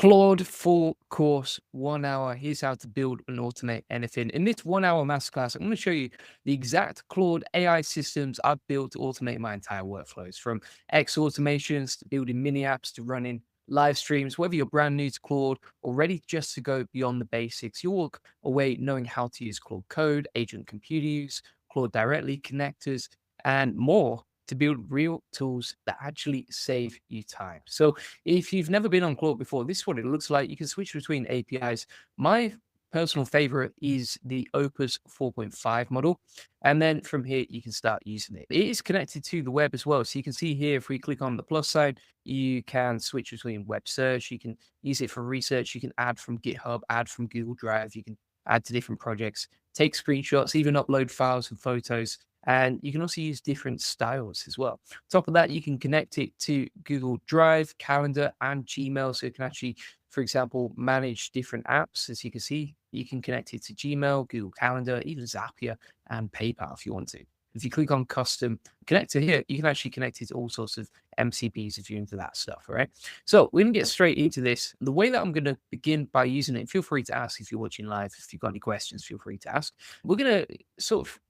Claude full course, 1 hour. Here's how to build and automate anything. In this 1 hour masterclass, I'm going to show you the exact Claude AI systems I've built to automate my entire workflows, from X automations to building mini apps to running live streams. Whether you're brand new to Claude or ready just to go beyond the basics, you'll walk away knowing how to use Claude Code, agent computer use, Claude directly, connectors, and more to build real tools that actually save you time. So if you've never been on Claude before, this is what it looks like. You can switch between APIs. My personal favorite is the Opus 4.5 model. And then from here, you can start using it. It is connected to the web as well. So you can see here, if we click on the plus side, you can switch between web search. You can use it for research. You can add from GitHub, add from Google Drive. You can add to different projects, take screenshots, even upload files and photos. And you can also use different styles as well. On top of that, you can connect it to Google Drive, Calendar, and Gmail. So you can actually, for example, manage different apps. As you can see, you can connect it to Gmail, Google Calendar, even Zapier and PayPal if you want to. If you click on custom connector here, you can actually connect it to all sorts of MCPs if you're into that stuff, all right? So we're going to get straight into this. The way that I'm going to begin by using it, feel free to ask if you're watching live. If you've got any questions, feel free to ask. We're going to sort of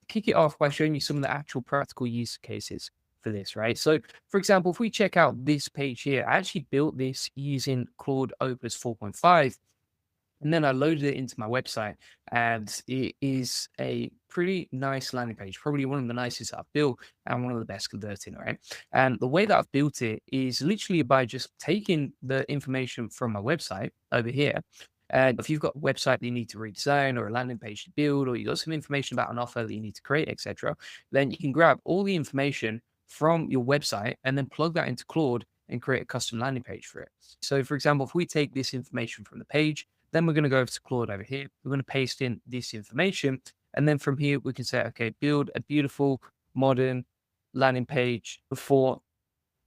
kick it off by showing you some of the actual practical use cases for this, right? So, for example, if we check out this page here, I actually built this using Claude Opus 4.5. And then I loaded it into my website, and it is a pretty nice landing page, probably one of the nicest I've built and one of the best converting, right? And the way that I've built it is literally by just taking the information from my website over here. And if you've got a website that you need to redesign or a landing page to build, or you've got some information about an offer that you need to create, etc., then you can grab all the information from your website and then plug that into Claude and create a custom landing page for it. So, for example, if we take this information from the page, then we're going to go over to Claude over here. We're going to paste in this information. And then from here, we can say, okay, build a beautiful modern landing page for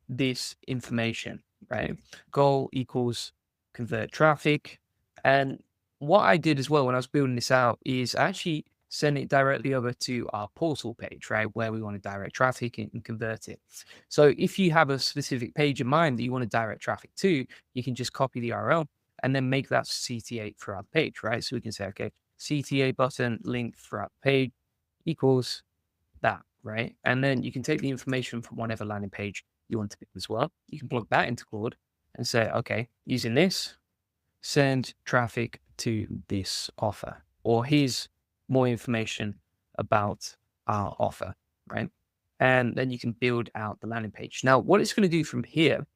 this information, right? Goal equals convert traffic. And what I did as well when I was building this out is actually send it directly over to our portal page, right? Where we want to direct traffic and convert it. So if you have a specific page in mind that you want to direct traffic to, you can just copy the URL and then make that CTA throughout the page, right? So we can say, okay, CTA button link throughout the page equals that, right? And then you can take the information from whatever landing page you want to pick as well. You can plug that into Claude and say, okay, using this, send traffic to this offer, or here's more information about our offer, right? And then you can build out the landing page. Now, what it's going to do from here,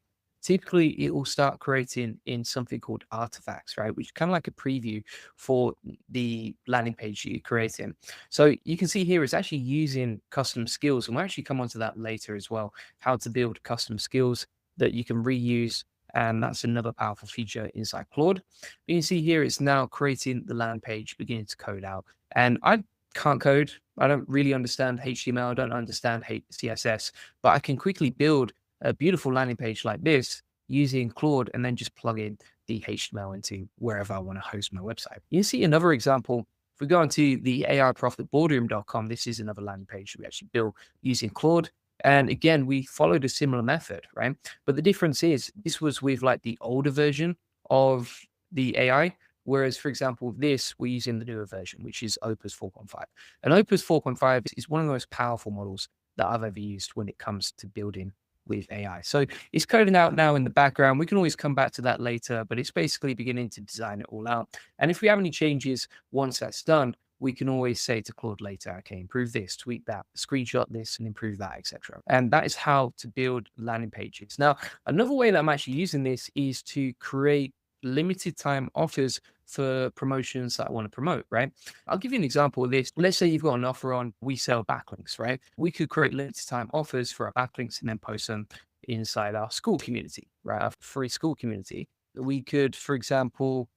typically it will start creating in something called artifacts, right? Which is kind of like a preview for the landing page you're creating. So you can see here it's actually using custom skills, and we'll actually come onto that later as well, how to build custom skills that you can reuse. And that's another powerful feature inside Claude. You can see here it's now creating the landing page, beginning to code out. And I can't code. I don't really understand HTML. I don't understand CSS, but I can quickly build a beautiful landing page like this using Claude and then just plug in the HTML into wherever I want to host my website. You see another example. If we go onto the AIProfitBoardroom.com, this is another landing page we actually built using Claude. And again, we followed a similar method, right? But the difference is this was with like the older version of the AI. Whereas, for example, this, we're using the newer version, which is Opus 4.5. And Opus 4.5 is one of the most powerful models that I've ever used when it comes to building with AI. So it's coding out now in the background. We can always come back to that later, but it's basically beginning to design it all out. And if we have any changes once that's done, we can always say to Claude later, okay, improve this, tweak that, screenshot this, and improve that, etc. And that is how to build landing pages. Now, another way that I'm actually using this is to create limited time offers for promotions that I want to promote, right? I'll give you an example of this. Let's say you've got an offer on we sell backlinks, right? We could create limited time offers for our backlinks and then post them inside our school community, right? Our free school community. We could, for example,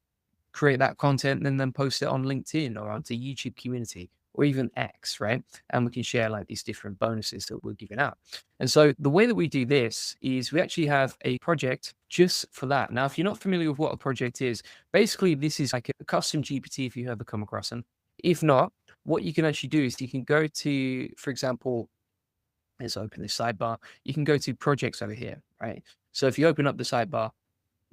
create that content and then post it on LinkedIn or onto YouTube community or even X, right? And we can share like these different bonuses that we're giving out. And so the way that we do this is we actually have a project just for that. Now, if you're not familiar with what a project is, basically this is like a custom GPT if you ever come across them. If not, what you can actually do is you can go to, for example, let's open this sidebar. You can go to projects over here, right? So if you open up the sidebar,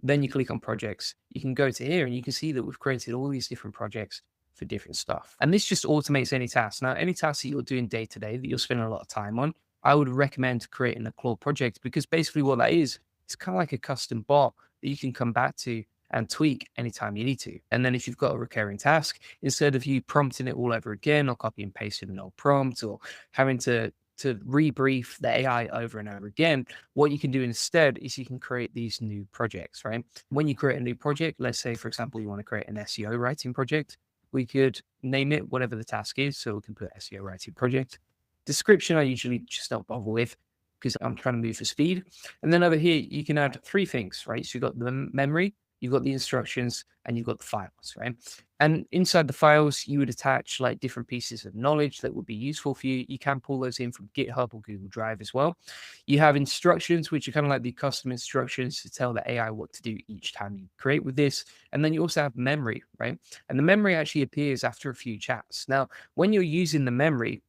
Then you click on projects. You can go to here and you can see that we've created all these different projects for different stuff. And this just automates any task. Now, any task that you're doing day to day that you're spending a lot of time on, I would recommend creating a Claude project, because basically what that is, it's kind of like a custom bot that you can come back to and tweak anytime you need to. And then if you've got a recurring task, instead of you prompting it all over again or copy and pasting an old prompt or having to rebrief the AI over and over again, what you can do instead is you can create these new projects, right? When you create a new project, let's say, for example, you want to create an SEO writing project, we could name it whatever the task is. So we can put SEO writing project. Description, I usually just don't bother with because I'm trying to move for speed. And then over here, you can add three things, right? So you've got the memory, you've got the instructions, and you've got the files, right? And inside the files, you would attach like different pieces of knowledge that would be useful for you. You can pull those in from GitHub or Google Drive as well. You have instructions, which are kind of like the custom instructions to tell the AI what to do each time you create with this. And then you also have memory, right? And the memory actually appears after a few chats. Now, when you're using the memory,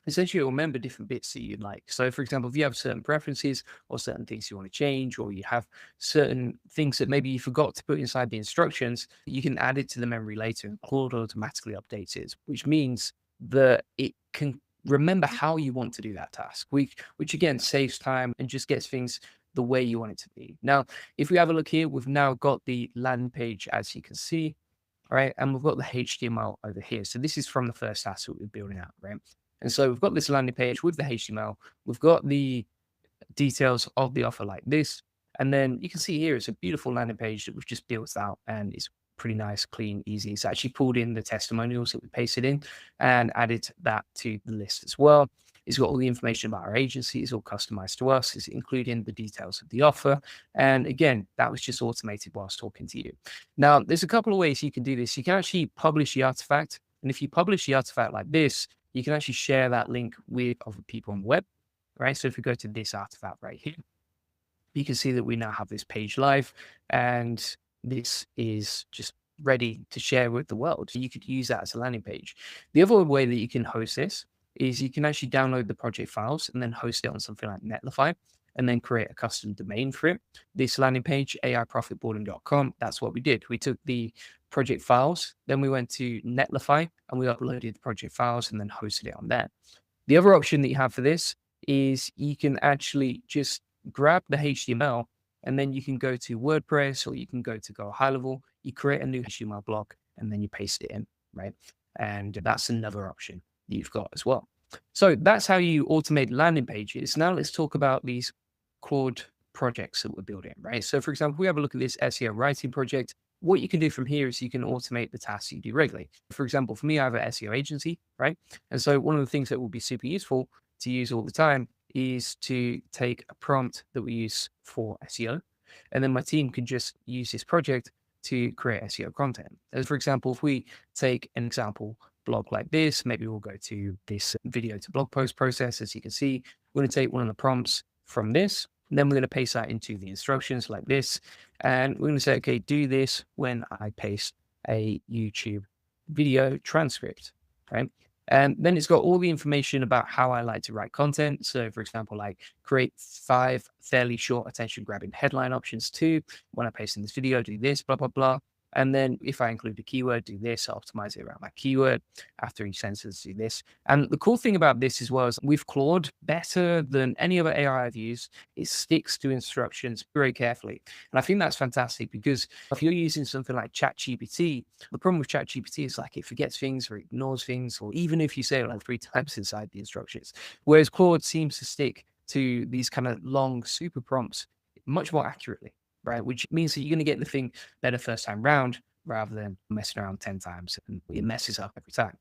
essentially you'll remember different bits that you'd like. So for example, if you have certain preferences or certain things you want to change, or you have certain things that maybe you forgot to put inside the instructions, you can add it to the memory later and Claude automatically updates it, which means that it can remember how you want to do that task, which again saves time and just gets things the way you want it to be. Now, if we have a look here, we've now got the landing page, as you can see, right? And we've got the HTML over here. So this is from the first task that we're building out, right? And so we've got this landing page with the HTML. We've got the details of the offer like this. And then you can see here, it's a beautiful landing page that we've just built out, and it's pretty nice, clean, easy. It's actually pulled in the testimonials that we pasted in and added that to the list as well. It's got all the information about our agency. It's all customized to us. It's including the details of the offer. And again, that was just automated whilst talking to you. Now, there's a couple of ways you can do this. You can actually publish the artifact. And if you publish the artifact like this, you can actually share that link with other people on the web, right? So if we go to this artifact right here, you can see that we now have this page live, and this is just ready to share with the world. So you could use that as a landing page. The other way that you can host this is you can actually download the project files and then host it on something like Netlify, and then create a custom domain for it. This landing page, aiprofitboarding.com, that's what we did. We took the project files, then we went to Netlify and we uploaded the project files and then hosted it on there. The other option that you have for this is you can actually just grab the HTML and then you can go to WordPress, or you can go to Go High Level, you create a new HTML block and then you paste it in, right? And that's another option that you've got as well. So that's how you automate landing pages. Now let's talk about these Claude projects that we're building, right? So for example, we have a look at this SEO writing project. What you can do from here is you can automate the tasks you do regularly. For example, for me, I have an SEO agency, right? And so one of the things that will be super useful to use all the time is to take a prompt that we use for SEO, and then my team can just use this project to create SEO content. As for example, if we take an example blog like this, maybe we'll go to this video to blog post process. As you can see, we're going to take one of the prompts from this, and then we're going to paste that into the instructions like this. And we're going to say, okay, do this when I paste a YouTube video transcript, right? And then it's got all the information about how I like to write content. So for example, like create 5 fairly short attention grabbing headline options too. When I paste in this video, do this, blah, blah, blah. And then if I include a keyword, do this, optimize it around that keyword. After each sentence, do this. And the cool thing about this as well is with Claude, better than any other AI I've used, it sticks to instructions very carefully. And I think that's fantastic, because if you're using something like ChatGPT, the problem with ChatGPT is like it forgets things or ignores things, or even if you say it like 3 times inside the instructions. Whereas Claude seems to stick to these kind of long super prompts much more accurately, right? Which means that you're going to get the thing better first time round rather than messing around 10 times and it messes up every time.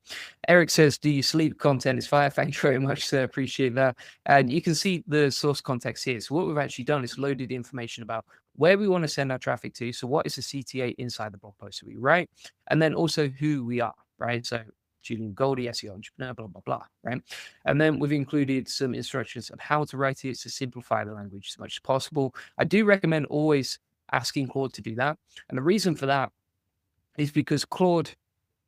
Eric says, do you sleep? Content is fire. Thank you very much, sir. Appreciate that. And you can see the source context here. So what we've actually done is loaded information about where we want to send our traffic to. So what is the CTA inside the blog post that we write? And then also who we are, right? So Julian Goldie, SEO entrepreneur, blah, blah, blah, right? And then we've included some instructions on how to write it to simplify the language as much as possible. I do recommend always asking Claude to do that. And the reason for that is because Claude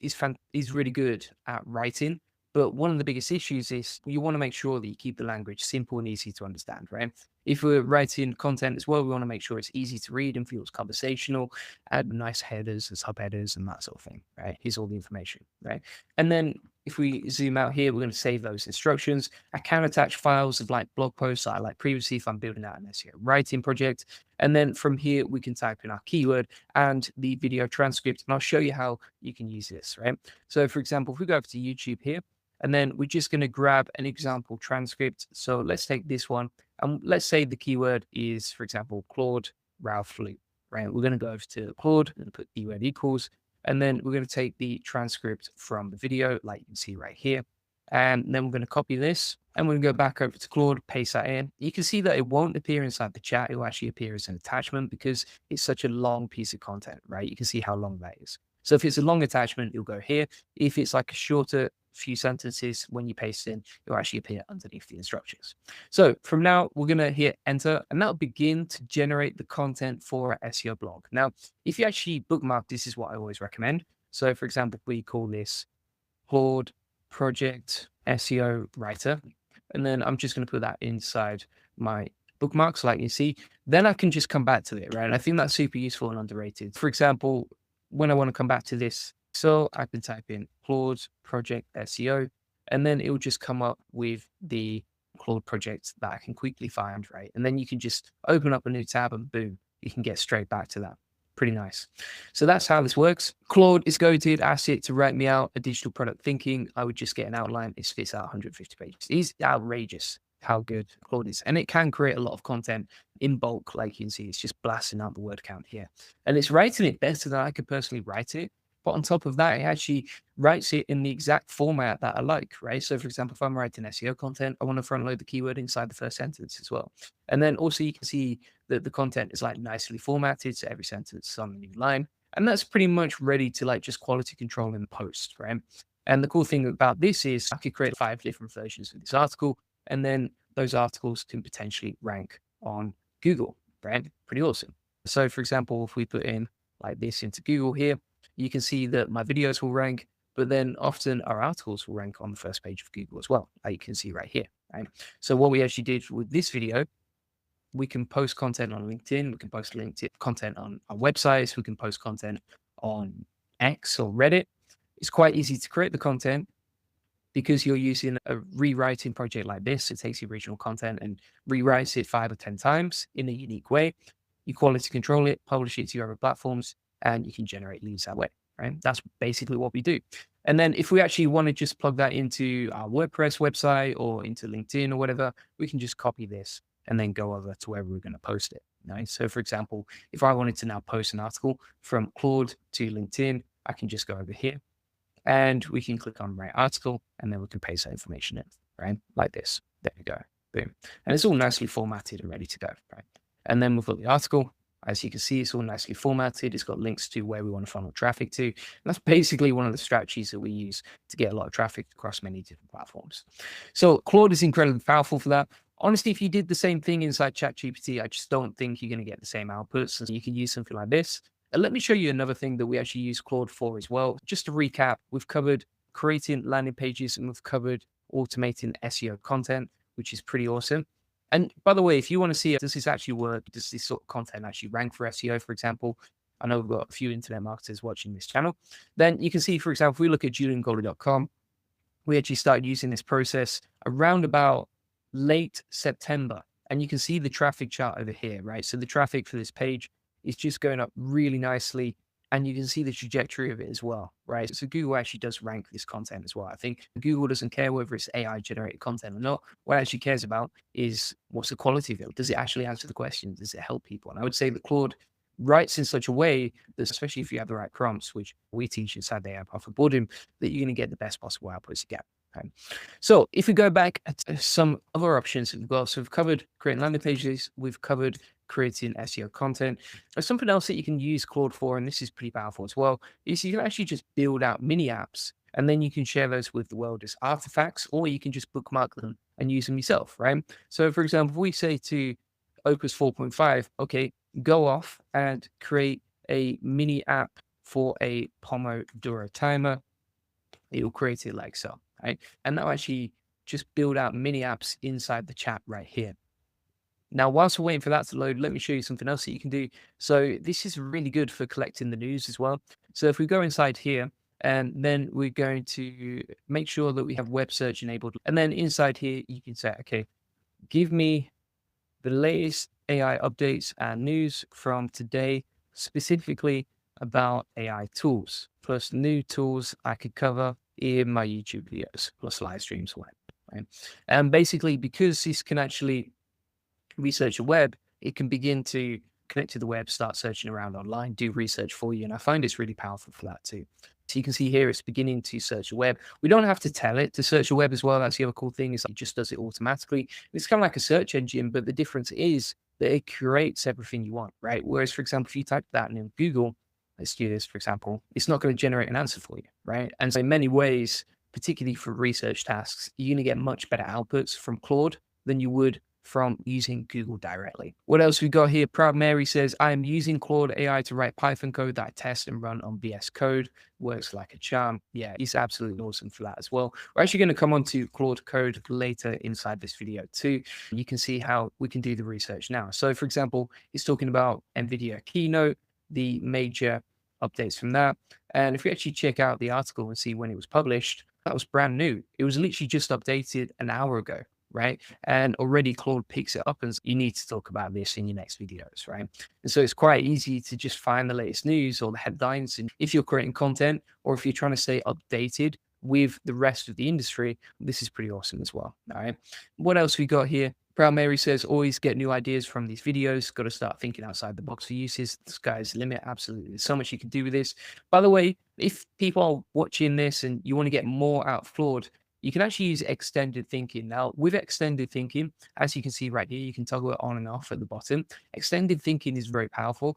is really good at writing, but one of the biggest issues is you want to make sure that you keep the language simple and easy to understand, right? If we're writing content as well, we want to make sure it's easy to read and feels conversational, add nice headers and subheaders and that sort of thing, right? Here's all the information, right? And then if we zoom out here, we're going to save those instructions. I can attach files of like blog posts I like previously if I'm building out an SEO writing project. And then from here, we can type in our keyword and the video transcript. And I'll show you how you can use this, right? So for example, if we go over to YouTube here, and then we're just going to grab an example transcript. So let's take this one. And let's say the keyword is, for example, Claude Ralph Loop, right? We're going to go over to Claude and put keyword equals. And then we're going to take the transcript from the video, like you can see right here. And then we're going to copy this and we're going to go back over to Claude, paste that in. You can see that it won't appear inside the chat. It will actually appear as an attachment because it's such a long piece of content, right? You can see how long that is. So if it's a long attachment, it'll go here. If it's like a shorter few sentences, when you paste in, it'll actually appear underneath the instructions. So from now, we're going to hit enter and that'll begin to generate the content for our SEO blog. Now, if you actually bookmark, this is what I always recommend. So for example, we call this Claude Project SEO Writer, and then I'm just going to put that inside my bookmarks, like you see. Then I can just come back to it, right? And I think that's super useful and underrated. For example, when I want to come back to this, so I can type in Claude Project SEO, and then it will just come up with the Claude project that I can quickly find, right? And then you can just open up a new tab and boom, you can get straight back to that. Pretty nice. So that's how this works. Claude is goated. Ask it to write me out a digital product thinking. I would just get an outline. It spits out 150 pages. It's outrageous how good Claude is. And it can create a lot of content in bulk. Like you can see, it's just blasting out the word count here. And it's writing it better than I could personally write it. But on top of that, it actually writes it in the exact format that I like, right? So for example, if I'm writing SEO content, I want to front load the keyword inside the first sentence as well. And then also you can see that the content is like nicely formatted. So every sentence is on a new line. And that's pretty much ready to like just quality control in post, right? And the cool thing about this is I could create 5 different versions of this article, and then those articles can potentially rank on Google, right? Pretty awesome. So for example, if we put in like this into Google here, you can see that my videos will rank, but then often our articles will rank on the first page of Google as well, like you can see right here, right? So what we actually did with this video, we can post content on LinkedIn, we can post LinkedIn content on our websites, we can post content on X or Reddit. It's quite easy to create the content because you're using a rewriting project like this. It takes the original content and rewrites it 5 or 10 times in a unique way. You quality control it, publish it to your other platforms, and you can generate leads that way, right? That's basically what we do. And then if we actually want to just plug that into our WordPress website or into LinkedIn or whatever, we can just copy this and then go over to where we're going to post it. Right? So for example, if I wanted to now post an article from Claude to LinkedIn, I can just go over here and we can click on write article and then we can paste that information in, right? Like this. There we go. Boom. And it's all nicely formatted and ready to go, right? And then we've got the article. As you can see, it's all nicely formatted. It's got links to where we want to funnel traffic to. And that's basically one of the strategies that we use to get a lot of traffic across many different platforms. So Claude is incredibly powerful for that. Honestly, if you did the same thing inside ChatGPT, I just don't think you're going to get the same outputs. And so you can use something like this. And let me show you another thing that we actually use Claude for as well. Just to recap, we've covered creating landing pages and we've covered automating SEO content, which is pretty awesome. And by the way, if you want to see, does this actually work? Does this sort of content actually rank for SEO, for example? I know we've got a few internet marketers watching this channel. Then you can see, for example, if we look at juliangolder.com, we actually started using this process around about late September. And you can see the traffic chart over here, right? So the traffic for this page is just going up really nicely. And you can see the trajectory of it as well, right? So Google actually does rank this content as well. I think Google doesn't care whether it's AI generated content or not. What it actually cares about is what's the quality of it? Does it actually answer the questions? Does it help people? And I would say that Claude writes in such a way that, especially if you have the right prompts, which we teach inside the app off of Boredom, that you're going to get the best possible outputs you get. Okay. So if we go back at some other options that we've got, so we've covered creating landing pages, we've covered creating SEO content. There's something else that you can use Claude for, and this is pretty powerful as well, is you can actually just build out mini apps and then you can share those with the world as artifacts, or you can just bookmark them and use them yourself, right? So for example, if we say to Opus 4.5, okay, go off and create a mini app for a Pomodoro timer, it will create it like so, right? And that'll actually just build out mini apps inside the chat right here. Now, whilst we're waiting for that to load, let me show you something else that you can do. So this is really good for collecting the news as well. So if we go inside here, and then we're going to make sure that we have web search enabled. And then inside here, you can say, okay, give me the latest AI updates and news from today, specifically about AI tools, plus new tools I could cover in my YouTube videos, plus live streams, whatever. Right? And basically, because this can actually research the web, it can begin to connect to the web, start searching around online, do research for you. And I find it's really powerful for that too. So you can see here, it's beginning to search the web. We don't have to tell it to search the web as well. That's the other cool thing, is it just does it automatically. It's kind of like a search engine, but the difference is that it curates everything you want, right? Whereas, for example, if you type that in Google, let's do this, for example, it's not going to generate an answer for you, right? And so in many ways, particularly for research tasks, you're going to get much better outputs from Claude than you would from using Google directly. What else we got here? Proud Mary says, I am using Claude AI to write Python code that I test and run on VS Code. Works like a charm. Yeah, he's absolutely awesome for that as well. We're actually going to come on to Claude Code later inside this video too. You can see how we can do the research now. So for example, it's talking about NVIDIA Keynote, the major updates from that. And if we actually check out the article and see when it was published, that was brand new. It was literally just updated an hour ago, right? And already Claude picks it up and you need to talk about this in your next videos, right? And so it's quite easy to just find the latest news or the headlines. And if you're creating content or if you're trying to stay updated with the rest of the industry, this is pretty awesome as well. All right. What else we got here? Proud Mary says, always get new ideas from these videos. Got to start thinking outside the box for uses. The sky's the limit. Absolutely. There's so much you can do with this. By the way, if people are watching this and you want to get more out of Claude, you can actually use extended thinking. Now, with extended thinking, as you can see right here, you can toggle it on and off at the bottom. Extended thinking is very powerful.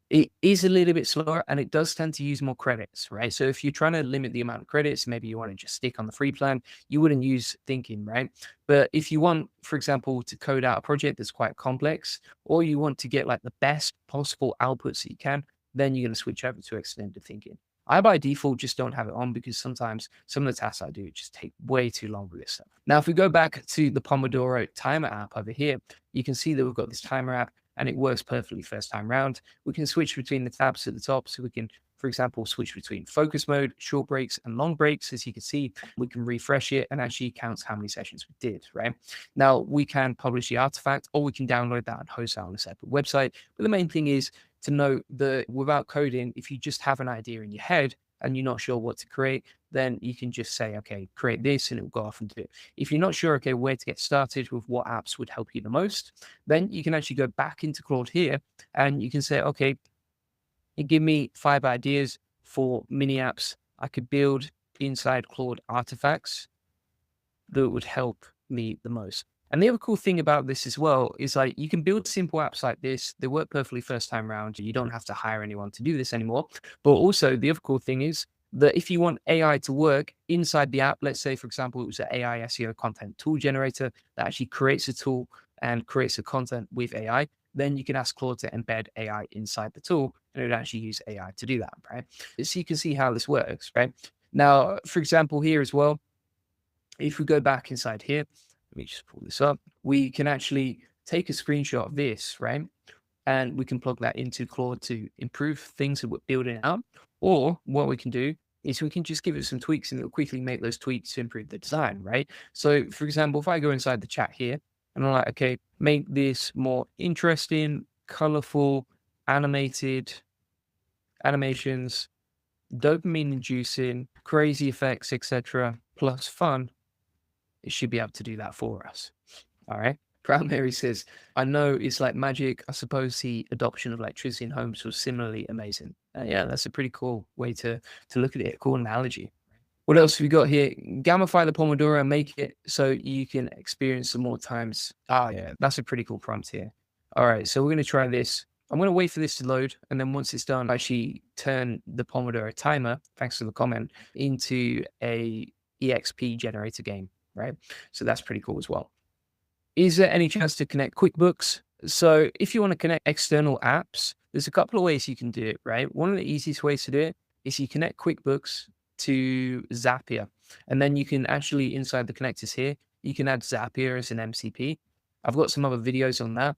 It is a little bit slower and it does tend to use more credits, right? So if you're trying to limit the amount of credits, maybe you want to just stick on the free plan, you wouldn't use thinking, right? But if you want, for example, to code out a project that's quite complex, or you want to get like the best possible outputs that you can, then you're going to switch over to extended thinking. I by default just don't have it on because sometimes some of the tasks I do just take way too long with this stuff. Now, if we go back to the Pomodoro timer app over here, you can see that we've got this timer app and it works perfectly first time round. We can switch between the tabs at the top. So we can, for example, switch between focus mode, short breaks, and long breaks. As you can see, we can refresh it and actually counts how many sessions we did, right? Now, we can publish the artifact or we can download that and host that on a separate website. But the main thing is to note that without coding, if you just have an idea in your head and you're not sure what to create, then you can just say, okay, create this and it will go off and do it. If you're not sure, okay, where to get started with what apps would help you the most, then you can actually go back into Claude here and you can say, okay, give me 5 ideas for mini apps I could build inside Claude artifacts that would help me the most. And the other cool thing about this as well is like you can build simple apps like this. They work perfectly first time around. You don't have to hire anyone to do this anymore. But also the other cool thing is that if you want AI to work inside the app, let's say, for example, it was an AI SEO content tool generator that actually creates a tool and creates the content with AI, then you can ask Claude to embed AI inside the tool and it would actually use AI to do that, right? So you can see how this works, right? Now, for example, here as well, if we go back inside here, let me just pull this up. We can actually take a screenshot of this, right? And we can plug that into Claude to improve things that we're building out. Or what we can do is we can just give it some tweaks and it'll quickly make those tweaks to improve the design, right? So for example, if I go inside the chat here and I'm like, okay, make this more interesting, colorful, animated animations, dopamine inducing, crazy effects, etc., plus fun, it should be able to do that for us. All right. Proud Mary says, I know it's like magic. I suppose the adoption of electricity in homes was similarly amazing. Yeah, that's a pretty cool way to look at it. Cool analogy. What else have we got here? Gamify the Pomodoro and make it so you can experience some more times. Ah, yeah, that's a pretty cool prompt here. All right, so we're going to try this. I'm going to wait for this to load. And then once it's done, I actually turn the Pomodoro timer, thanks to the comment, into a EXP generator game, right? So that's pretty cool as well. Is there any chance to connect QuickBooks? So if you want to connect external apps, there's a couple of ways you can do it, right? One of the easiest ways to do it is you connect QuickBooks to Zapier. And then you can actually, inside the connectors here, you can add Zapier as an MCP. I've got some other videos on that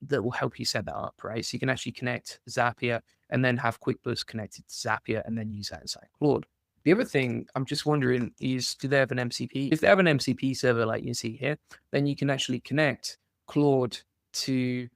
that will help you set that up, right? So you can actually connect Zapier and then have QuickBooks connected to Zapier and then use that inside Claude. The other thing I'm just wondering is, do they have an MCP? If they have an MCP server like you see here, then you can actually connect Claude to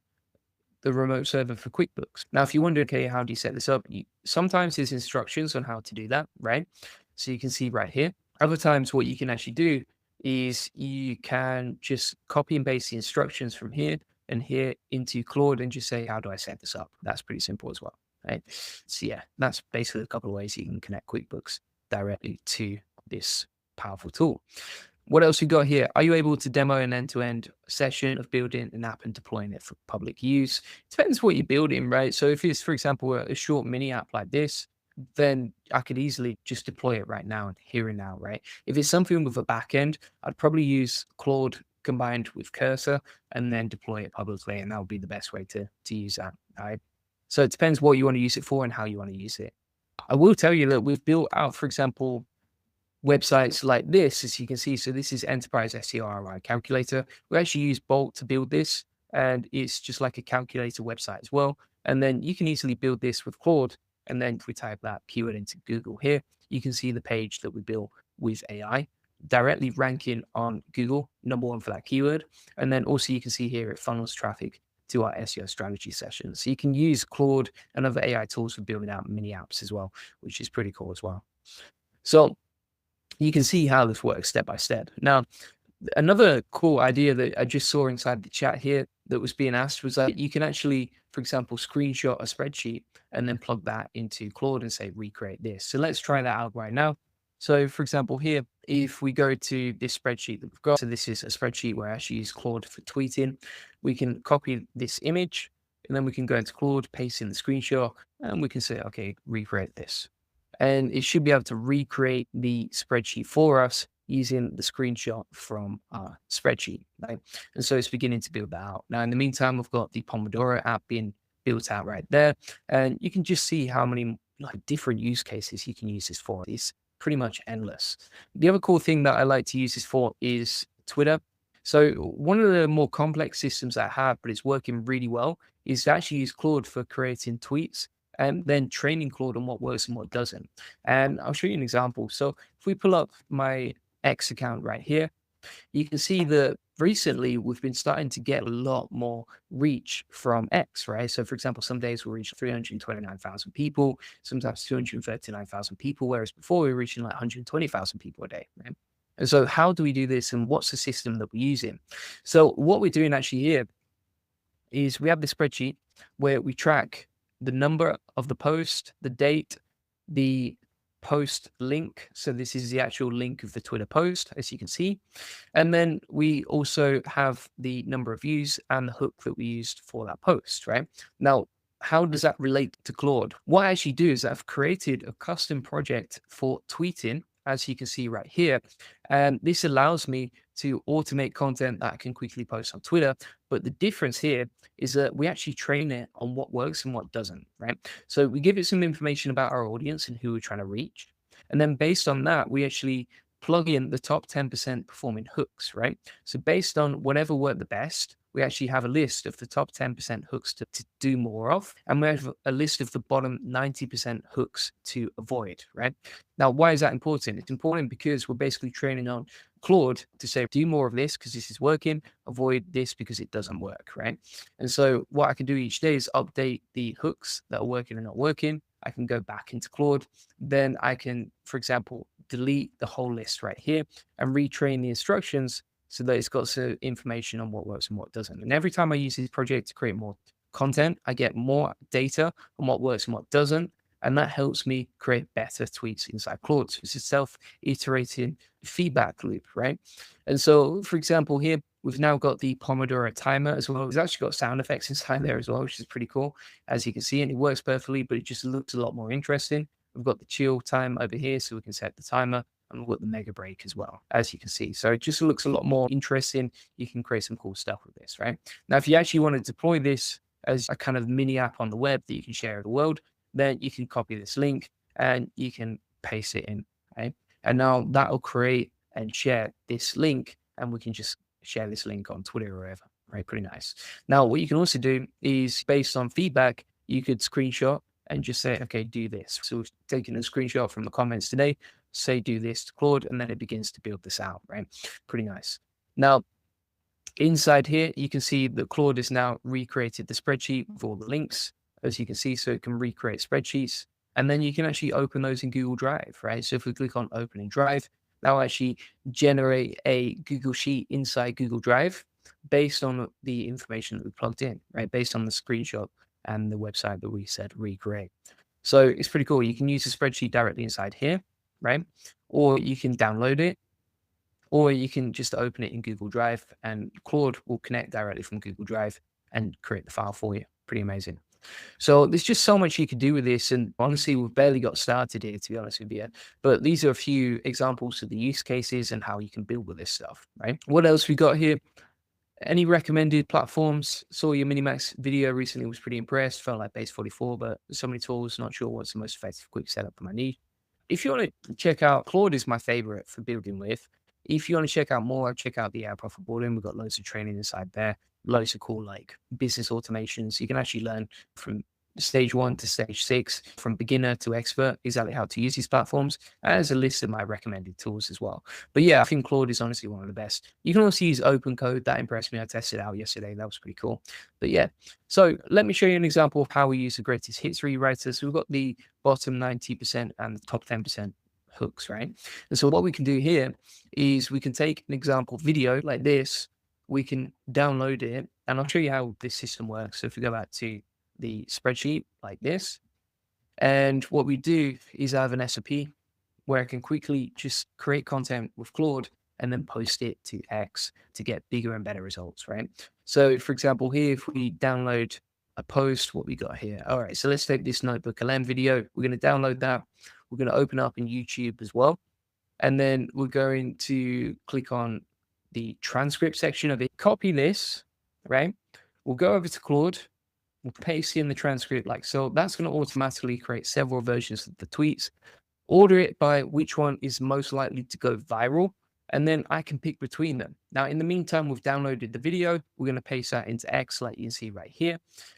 the remote server for QuickBooks. Now, if you wonder, okay, how do you set this up? Sometimes there's instructions on how to do that, right? So you can see right here. Other times, what you can actually do is you can just copy and paste the instructions from here and here into Claude and just say, how do I set this up? That's pretty simple as well, right? So yeah, that's basically a couple of ways you can connect QuickBooks directly to this powerful tool. What else we got here? Are you able to demo an end-to-end session of building an app and deploying it for public use? Depends what you're building, right? So if it's, for example, a short mini app like this, then I could easily just deploy it right now and here and now, right? If it's something with a backend, I'd probably use Claude combined with Cursor and then deploy it publicly, and that would be the best way to use that, right? So it depends what you want to use it for and how you want to use it. I will tell you that we've built out, for example, websites like this, as you can see. So this is Enterprise SEO ROI Calculator. We actually use Bolt to build this, and it's just like a calculator website as well. And then you can easily build this with Claude. And then if we type that keyword into Google here, you can see the page that we built with AI directly ranking on Google, #1 for that keyword. And then also you can see here it funnels traffic to our SEO strategy sessions. So you can use Claude and other AI tools for building out mini apps as well, which is pretty cool as well. So you can see how this works step by step. Now, another cool idea that I just saw inside the chat here that was being asked was that you can actually, for example, screenshot a spreadsheet and then plug that into Claude and say, recreate this. So let's try that out right now. So for example, here, if we go to this spreadsheet that we've got, so this is a spreadsheet where I actually use Claude for tweeting, we can copy this image and then we can go into Claude, paste in the screenshot, and we can say, okay, recreate this. And it should be able to recreate the spreadsheet for us using the screenshot from our spreadsheet, right? And so it's beginning to build that out. Now, in the meantime, we've got the Pomodoro app being built out right there. And you can just see how many like different use cases you can use this for. It's pretty much endless. The other cool thing that I like to use this for is Twitter. So one of the more complex systems I have, but it's working really well, is to actually use Claude for creating tweets and then training Claude on what works and what doesn't. And I'll show you an example. So if we pull up my X account right here, you can see that recently we've been starting to get a lot more reach from X, right? So for example, some days we'll reach 329,000 people, sometimes 239,000 people, whereas before we were reaching like 120,000 people a day, right? And so how do we do this and what's the system that we're using? So what we're doing actually here is we have the spreadsheet where we track the number of the post, the date, the post link. So this is the actual link of the Twitter post, as you can see. And then we also have the number of views and the hook that we used for that post, right? Now, how does that relate to Claude? What I actually do is I've created a custom project for tweeting, as you can see right here. And this allows me to automate content that I can quickly post on Twitter. But the difference here is that we actually train it on what works and what doesn't, right? So we give it some information about our audience and who we're trying to reach. And then based on that, we actually plug in the top 10% performing hooks, right? So based on whatever worked the best, we actually have a list of the top 10% hooks to do more of. And we have a list of the bottom 90% hooks to avoid, right? Now, why is that important? It's important because we're basically training on Claude to say, do more of this because this is working, avoid this because it doesn't work, right? And so what I can do each day is update the hooks that are working and not working. I can go back into Claude. Then I can, for example, delete the whole list right here and retrain the instructions so that it's got some information on what works and what doesn't. And every time I use this project to create more content, I get more data on what works and what doesn't. And that helps me create better tweets inside Claude. So it's a self-iterating feedback loop, right? And so, for example, here, we've now got the Pomodoro timer as well. It's actually got sound effects inside there as well, which is pretty cool, as you can see, and it works perfectly, but it just looks a lot more interesting. We've got the chill time over here, so we can set the timer, and we've got the mega break as well, as you can see. So it just looks a lot more interesting. You can create some cool stuff with this, right? Now, if you actually want to deploy this as a kind of mini app on the web that you can share with the world, then you can copy this link and you can paste it in, right? And now that'll create and share this link, and we can just share this link on Twitter or wherever. right? Pretty nice. Now, what you can also do is based on feedback, you could screenshot and just say, okay, do this. So we've taken a screenshot from the comments today, say, do this to Claude, and then it begins to build this out, right? Pretty nice. Now, inside here, you can see that Claude has now recreated the spreadsheet with all the links, as you can see, so it can recreate spreadsheets. And then you can actually open those in Google Drive, right? So if we click on open in Drive, that will actually generate a Google Sheet inside Google Drive based on the information that we plugged in, right? Based on the screenshot and the website that we said recreate. So it's pretty cool. You can use the spreadsheet directly inside here, right? Or you can download it, or you can just open it in Google Drive and Claude will connect directly from Google Drive and create the file for you. Pretty amazing. So there's just so much you could do with this. And honestly, we've barely got started here, to be honest with you. But these are a few examples of the use cases and how you can build with this stuff, right? What else we got here? Any recommended platforms? Saw your Minimax video recently, was pretty impressed. Felt like Base 44, but so many tools, not sure what's the most effective quick setup for my need. If you want to check out, Claude is my favorite for building with. If you want to check out more, check out the AI Profit Boarding. We've got loads of training inside there, loads of cool like business automations. You can actually learn from stage 1 to stage 6, from beginner to expert, exactly how to use these platforms. And there's a list of my recommended tools as well. But yeah, I think Claude is honestly one of the best. You can also use open code. That impressed me. I tested it out yesterday. That was pretty cool. But yeah, so let me show you an example of how we use the greatest hits rewriter. So we've got the bottom 90% and the top 10% hooks, right? And so what we can do here is we can take an example video like this, we can download it, and I'll show you how this system works. So if we go back to the spreadsheet like this, and what we do is I have an SOP where I can quickly just create content with Claude and then post it to X to get bigger and better results, right? So for example, here, if we download a post, what we got here. All right, so let's take this Notebook LM video. We're going to download that. We're going to open up in YouTube as well. And then we're going to click on the transcript section of it, copy this, right? We'll go over to Claude. We'll paste in the transcript like so. That's going to automatically create several versions of the tweets. Order it by which one is most likely to go viral, and then I can pick between them. Now, in the meantime, we've downloaded the video. We're going to paste that into X like you can see right here.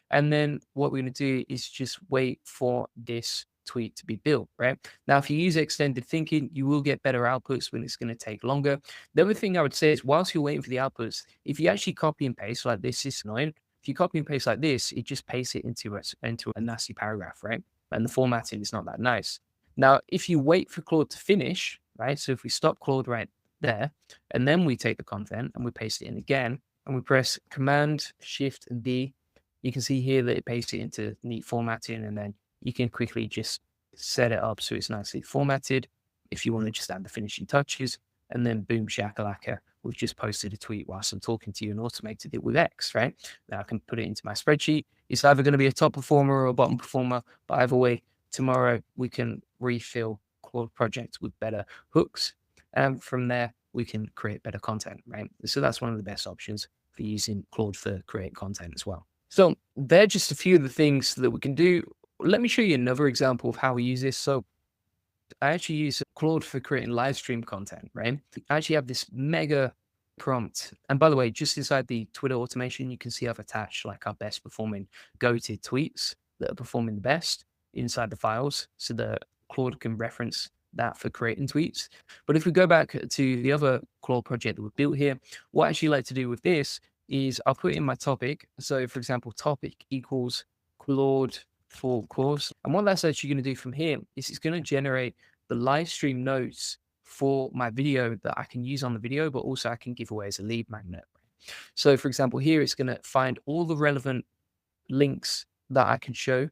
And then what we're going to do is just wait for this tweet to be built, right? Now, if you use extended thinking, you will get better outputs when it's going to take longer. The other thing I would say is whilst you're waiting for the outputs, if you actually copy and paste like this, is annoying. If you copy and paste like this, it just pastes it into a nasty paragraph, right? And the formatting is not that nice. Now, if you wait for Claude to finish, right? So if we stop Claude right there, and then we take the content and we paste it in again, and we press Command Shift and D, you can see here that it pastes it into neat formatting, and then you can quickly just set it up so it's nicely formatted. If you want to just add the finishing touches, and then boom shakalaka, we've just posted a tweet whilst I'm talking to you and automated it with X, right? Now I can put it into my spreadsheet. It's either going to be a top performer or a bottom performer, but either way, tomorrow we can refill Claude projects with better hooks. And from there, we can create better content, right? So that's one of the best options for using Claude for create content as well. So they're just a few of the things that we can do. Let me show you another example of how we use this. So I actually use Claude for creating live stream content, right? I actually have this mega prompt. And by the way, just inside the Twitter automation, you can see I've attached like our best performing go-to tweets that are performing the best inside the files so that Claude can reference that for creating tweets. But if we go back to the other Claude project that we built here, what I actually like to do with this is I'll put in my topic. So for example, topic equals Claude for course. And what that's actually going to do from here is it's going to generate the live stream notes for my video that I can use on the video, but also I can give away as a lead magnet. So for example, here it's going to find all the relevant links that I can show.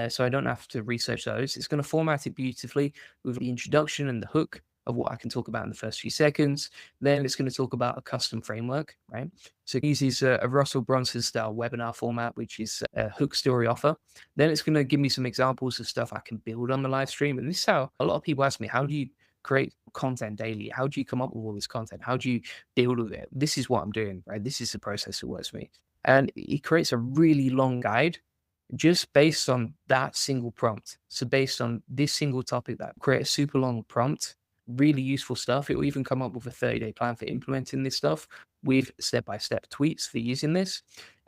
So I don't have to research those. It's going to format it beautifully with the introduction and the hook of what I can talk about in the first few seconds. Then it's going to talk about a custom framework, right? So it uses a Russell Brunson style webinar format, which is a hook story offer. Then it's going to give me some examples of stuff I can build on the live stream. And this is how a lot of people ask me, how do you create content daily? How do you come up with all this content? How do you build with it? This is what I'm doing, right? This is the process that works for me. And it creates a really long guide just based on that single prompt. So based on this single topic, that create a super long prompt really useful stuff. It will even come up with a 30-day plan for implementing this stuff with step-by-step tweets for using this.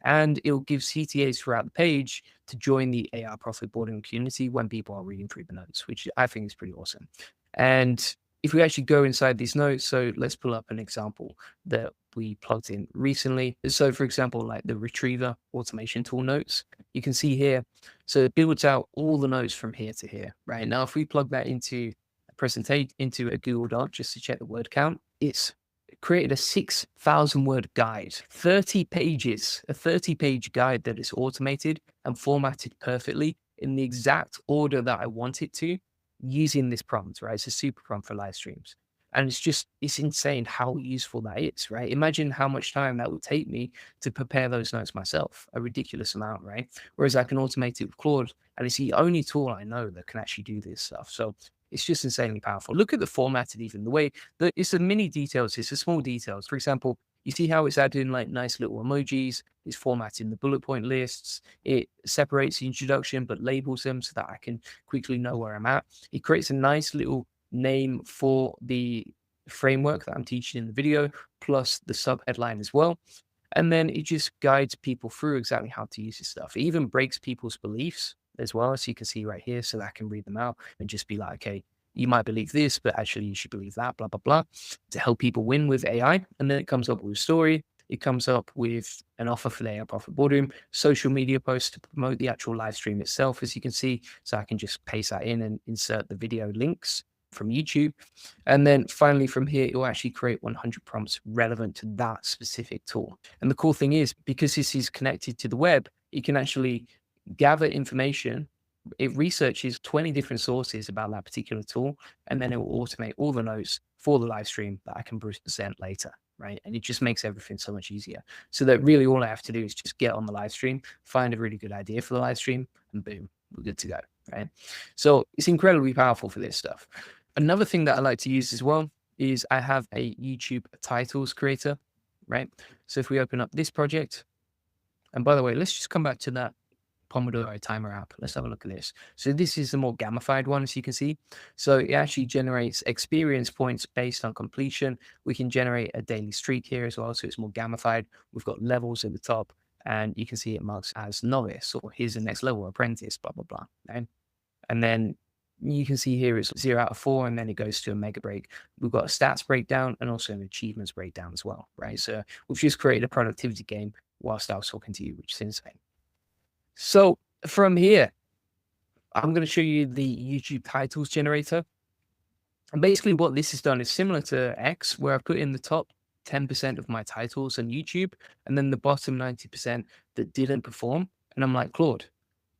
And it'll give CTAs throughout the page to join the AI profit boarding community when people are reading through the notes, which I think is pretty awesome. And if we actually go inside these notes, so let's pull up an example that we plugged in recently. So for example, like the retriever automation tool notes, you can see here, so it builds out all the notes from here to here, right? Now, if we plug that into a presentation, into a Google Doc, just to check the word count, it's created a 6,000 word guide, 30 pages, a 30-page guide that is automated and formatted perfectly in the exact order that I want it to, using this prompt, right? It's a super prompt for live streams. And it's insane how useful that is, right? Imagine how much time that would take me to prepare those notes myself, a ridiculous amount, right? Whereas I can automate it with Claude, and it's the only tool I know that can actually do this stuff. So it's just insanely powerful. Look at the formatted, even the way that it's the mini details, it's the small details. For example, you see how it's adding like nice little emojis, it's formatting the bullet point lists, it separates the introduction but labels them so that I can quickly know where I'm at. It creates a nice little name for the framework that I'm teaching in the video, plus the sub headline as well. And then it just guides people through exactly how to use this stuff. It even breaks people's beliefs as well, as you can see right here, so that I can read them out and just be like, okay, you might believe this, but actually you should believe that, blah, blah, blah, to help people win with AI. And then it comes up with a story. It comes up with an offer for the AI Profit Boardroom, social media posts to promote the actual live stream itself, as you can see. So I can just paste that in and insert the video links from YouTube. And then finally from here, it will actually create 100 prompts relevant to that specific tool. And the cool thing is, because this is connected to the web, it can actually gather information. It researches 20 different sources about that particular tool, and then it will automate all the notes for the live stream that I can present later, right? And it just makes everything so much easier. So that really all I have to do is just get on the live stream, find a really good idea for the live stream, and boom, we're good to go, right? So it's incredibly powerful for this stuff. Another thing that I like to use as well is I have a YouTube titles creator, right? So if we open up this project, and by the way, let's just come back to that Pomodoro timer app. Let's have a look at this. So this is the more gamified one, as you can see. So it actually generates experience points based on completion. We can generate a daily streak here as well. So it's more gamified. We've got levels at the top, and you can see it marks as novice, or here's the next level, apprentice, blah, blah, blah. Right? And then you can see here it's 0 out of 4, and then it goes to a mega break. We've got a stats breakdown and also an achievements breakdown as well, right? So we've just created a productivity game whilst I was talking to you, which is insane. So from here, I'm going to show you the YouTube titles generator. And basically what this has done is similar to X, where I put in the top 10% of my titles on YouTube, and then the bottom 90% that didn't perform. And I'm like, Claude,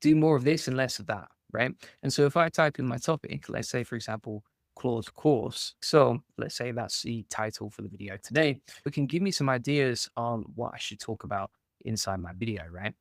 do more of this and less of that, right? And so if I type in my topic, let's say, for example, Claude course. So let's say that's the title for the video today. It can give me some ideas on what I should talk about inside my video, right?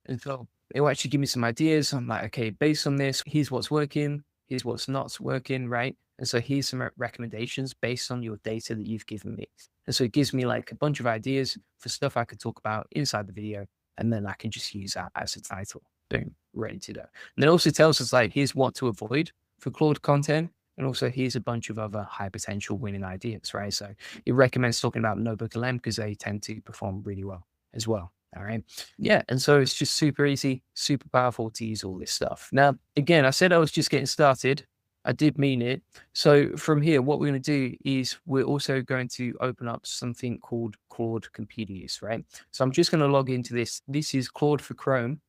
And so it will actually give me some ideas. I'm like, okay, based on this, here's what's working, here's what's not working, right? And so here's some recommendations based on your data that you've given me. And so it gives me like a bunch of ideas for stuff I could talk about inside the video. And then I can just use that as a title. Boom, ready to go. And it also tells us like, here's what to avoid for Claude content. And also here's a bunch of other high potential winning ideas, right? So it recommends talking about NotebookLM because they tend to perform really well as well. All right. Yeah. And so it's just super easy, super powerful to use all this stuff. Now, again, I said I was just getting started. I did mean it. So from here, what we're going to do is we're also going to open up something called Claude Computer Use, right? So I'm just going to log into this. This is Claude for Chrome.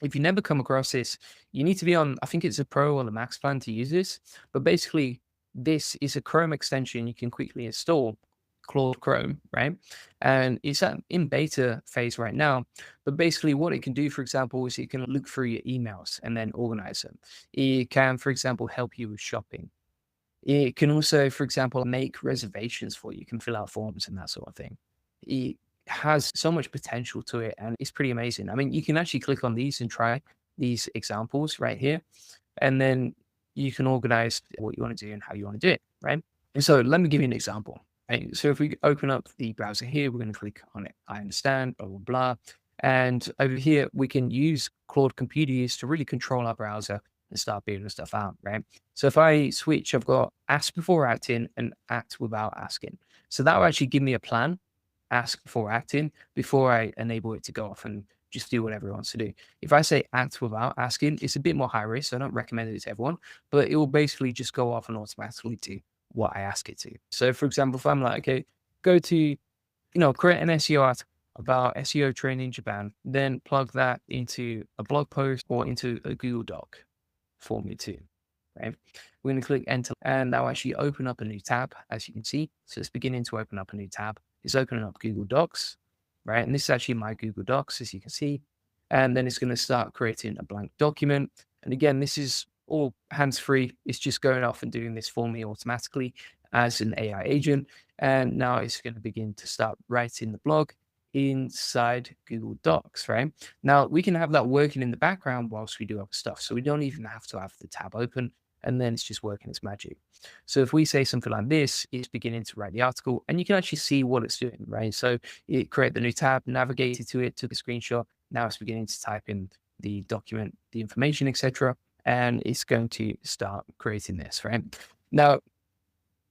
If you never come across this, you need to be on, I think it's a Pro or the Max plan to use this. But basically, this is a Chrome extension you can quickly install, Claude Chrome, right? And it's in beta phase right now. But basically what it can do, for example, is it can look through your emails and then organize them. It can, for example, help you with shopping. It can also, for example, make reservations for you. You can fill out forms and that sort of thing. It has so much potential to it, and it's pretty amazing. I mean, you can actually click on these and try these examples right here, and then you can organize what you want to do and how you want to do it, right? And so let me give you an example. Right? So if we open up the browser here, we're going to click on it. I understand, blah, blah, blah. And over here, we can use Claude Computer Use to really control our browser and start building stuff out, right? So if I switch, I've got ask before acting and act without asking. So that will actually give me a plan, ask before acting, before I enable it to go off and just do whatever it wants to do. If I say act without asking, it's a bit more high risk. So I don't recommend it to everyone, but it will basically just go off and automatically do what I ask it to. So for example, if I'm like, okay, go to, create an SEO article about SEO training in Japan, then plug that into a blog post or into a Google Doc for me too, right? We're going to click enter and that'll actually open up a new tab, as you can see. So it's beginning to open up a new tab. It's opening up Google Docs, right? And this is actually my Google Docs, as you can see. And then it's going to start creating a blank document. And again, this is all hands-free. It's just going off and doing this for me automatically as an AI agent. And now it's going to begin to start writing the blog inside Google Docs, right? Now we can have that working in the background whilst we do other stuff. So we don't even have to have the tab open and then it's just working its magic. So if we say something like this, it's beginning to write the article and you can actually see what it's doing, right? So it created the new tab, navigated to it, took a screenshot. Now it's beginning to type in the document, the information, etc. And it's going to start creating this, right? Now,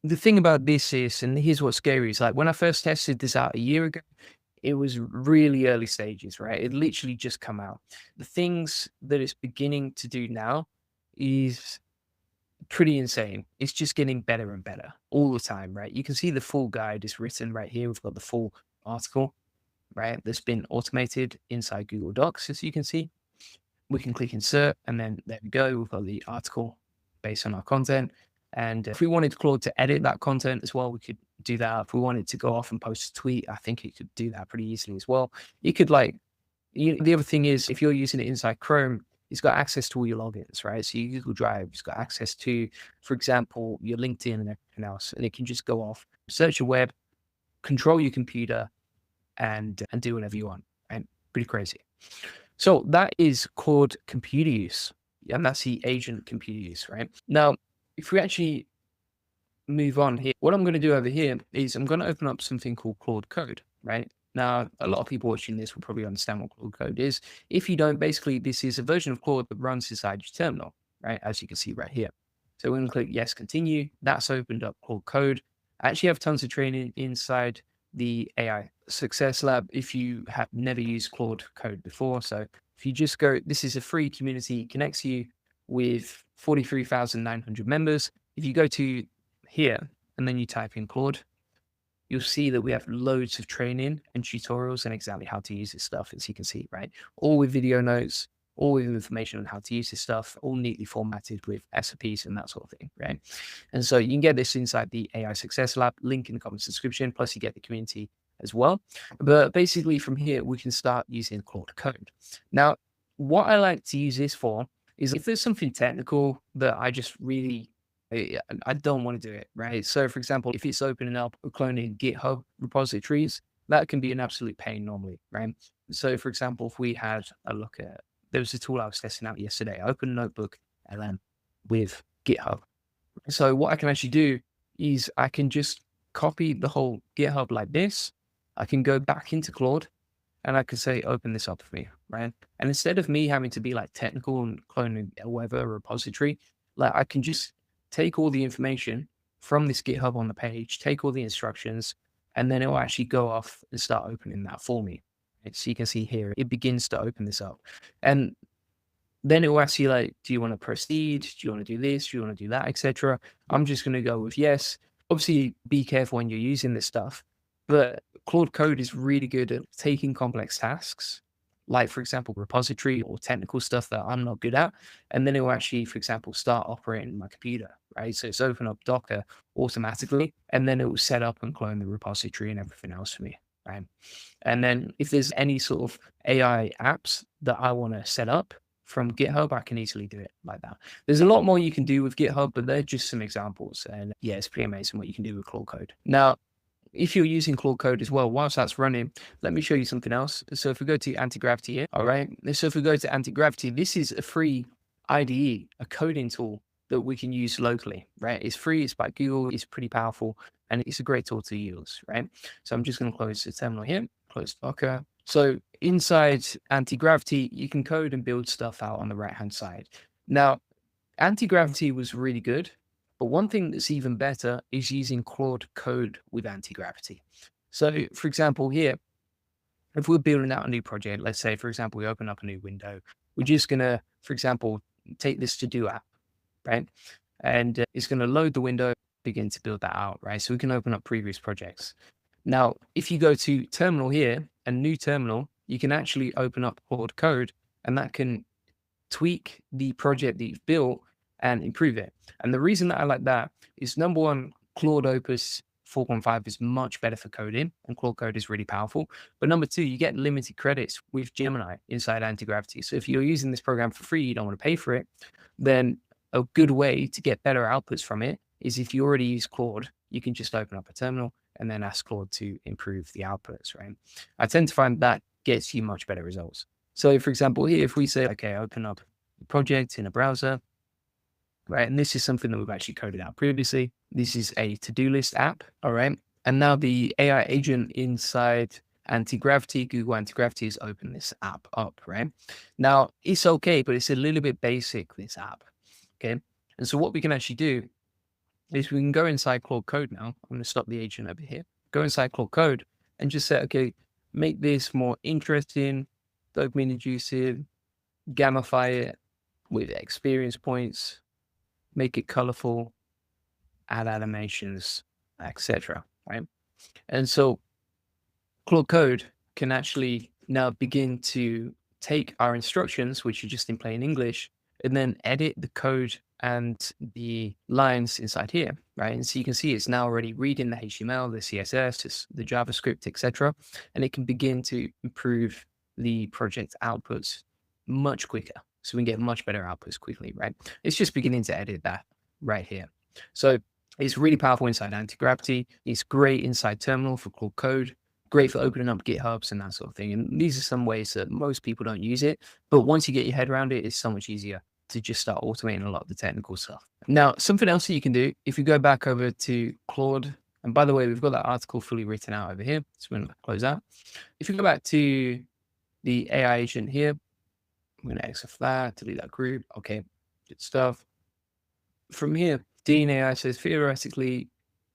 the thing about this is, and here's what's scary, is like when I first tested this out a year ago, it was really early stages, right? It literally just come out. The things that it's beginning to do now is pretty insane. It's just getting better and better all the time, right? You can see the full guide is written right here. We've got the full article, right? That's been automated inside Google Docs, as you can see. We can click insert and then there we go. We've got the article based on our content. And if we wanted Claude to edit that content as well, we could do that. If we wanted to go off and post a tweet, I think it could do that pretty easily as well. You could the other thing is if you're using it inside Chrome, it's got access to all your logins, right? So your Google Drive, it's got access to, for example, your LinkedIn and everything else. And it can just go off, search your web, control your computer and do whatever you want, right? Pretty crazy. So that is Claude computer use. And that's the agent computer use, right? Now, if we actually move on here, what I'm going to do over here is I'm going to open up something called Claude Code, right? Now, a lot of people watching this will probably understand what Claude Code is. If you don't, basically, this is a version of Claude that runs inside your terminal, right? As you can see right here. So we're going to click yes, continue. That's opened up Claude Code. I actually have tons of training inside the AI Success Lab if you have never used Claude Code before. So if you just go, this is a free community, connects you with 43,900 members. If you go to here and then you type in Claude, you'll see that we have loads of training and tutorials and exactly how to use this stuff, as you can see, right? All with video notes, all with information on how to use this stuff, all neatly formatted with SOPs and that sort of thing, right? And so you can get this inside the AI Success Lab, link in the comment description, plus you get the community as well. But basically from here, we can start using Claude Code. Now, what I like to use this for is if there's something technical that I just really I don't want to do it, right? So for example, if it's opening up or cloning GitHub repositories, that can be an absolute pain normally, right? So for example, if we had a look at, there was a tool I was testing out yesterday. I opened Notebook LM with GitHub. So what I can actually do is I can just copy the whole GitHub like this. I can go back into Claude and I can say, open this up for me, right? And instead of me having to be like technical and cloning whatever repository, like I can just take all the information from this GitHub on the page, take all the instructions, and then it will actually go off and start opening that for me. So you can see here, it begins to open this up. And then it will ask you like, do you want to proceed? Do you want to do this? Do you want to do that, etc.? I'm just going to go with yes. Obviously, be careful when you're using this stuff, but Claude Code is really good at taking complex tasks, like for example, repository or technical stuff that I'm not good at. And then it will actually, for example, start operating my computer, right? So it's open up Docker automatically, and then it will set up and clone the repository and everything else for me, right? And then if there's any sort of AI apps that I want to set up from GitHub, I can easily do it like that. There's a lot more you can do with GitHub, but they're just some examples. And yeah, it's pretty amazing what you can do with Claude Code. Now, if you're using Claude Code as well, whilst that's running, let me show you something else. So if we go to Anti-Gravity here, all right. So if we go to Anti-Gravity, this is a free IDE, a coding tool that we can use locally, right? It's free, it's by Google, it's pretty powerful, and it's a great tool to use, right? So I'm just going to close the terminal here, close Docker. So inside Anti-Gravity, you can code and build stuff out on the right-hand side. Now, Anti-gravity was really good, but one thing that's even better is using Claude Code with anti-gravity. So, for example, here, if we're building out a new project, let's say, for example, we open up a new window, we're just going to, for example, take this to-do app, right? And it's going to load the window, begin to build that out, right? So we can open up previous projects. Now, if you go to terminal here, a new terminal, you can actually open up Claude Code, and that can tweak the project that you've built and improve it. And the reason that I like that is, number one, Claude Opus 4.5 is much better for coding, and Claude Code is really powerful. But number two, you get limited credits with Gemini inside Anti-Gravity. So if you're using this program for free, you don't want to pay for it, then a good way to get better outputs from it is, if you already use Claude, you can just open up a terminal and then ask Claude to improve the outputs, right? I tend to find that gets you much better results. So for example, here, if we say, okay, open up a project in a browser, right? And this is something that we've actually coded out previously. This is a to-do list app, all right? And now the AI agent inside Anti-Gravity, Google Anti-Gravity, has opened this app up, right? Now, it's okay, but it's a little bit basic, this app, okay? And so what we can actually do is we can go inside Claude Code now. I'm going to stop the agent over here. Go inside Claude Code and just say, okay, make this more interesting, dopamine inducing, gamify it with experience points, make it colorful, add animations, etc. Right? And so Claude Code can actually now begin to take our instructions, which are just in plain English, and then edit the code and the lines inside here, right? And so you can see it's now already reading the HTML, the CSS, the JavaScript, etc. And it can begin to improve the project outputs much quicker. So we can get much better outputs quickly, right? It's just beginning to edit that right here. So it's really powerful inside Anti-Gravity. It's great inside Terminal for Claude Code. Great for opening up GitHubs and that sort of thing. And these are some ways that most people don't use it. But once you get your head around it, it's so much easier to just start automating a lot of the technical stuff. Now, something else that you can do, if you go back over to Claude, and by the way, we've got that article fully written out over here. So we're going to close out. If you go back to the AI agent here, I'm going to exit that, delete that group. Okay, good stuff. From here, Dean AI says, theoretically,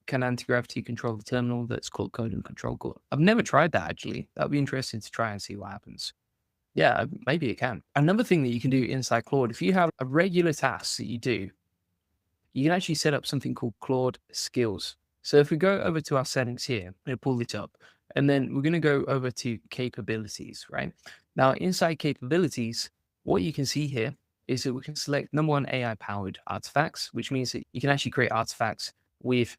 can Anti-Gravity control the terminal that's called Code and Control Core? I've never tried that, actually. That would be interesting to try and see what happens. Yeah, maybe it can. Another thing that you can do inside Claude, if you have a regular task that you do, you can actually set up something called Claude Skills. So if we go over to our settings here, I'm going to pull it up, and then we're going to go over to Capabilities, right? Now, inside Capabilities, what you can see here is that we can select, number one, AI-powered artifacts, which means that you can actually create artifacts with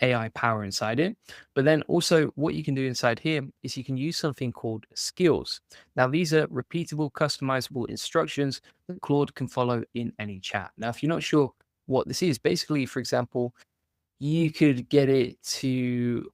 AI power inside it. But then also what you can do inside here is you can use something called skills. Now, these are repeatable, customizable instructions that Claude can follow in any chat. Now, if you're not sure what this is, basically, for example, you could get it to,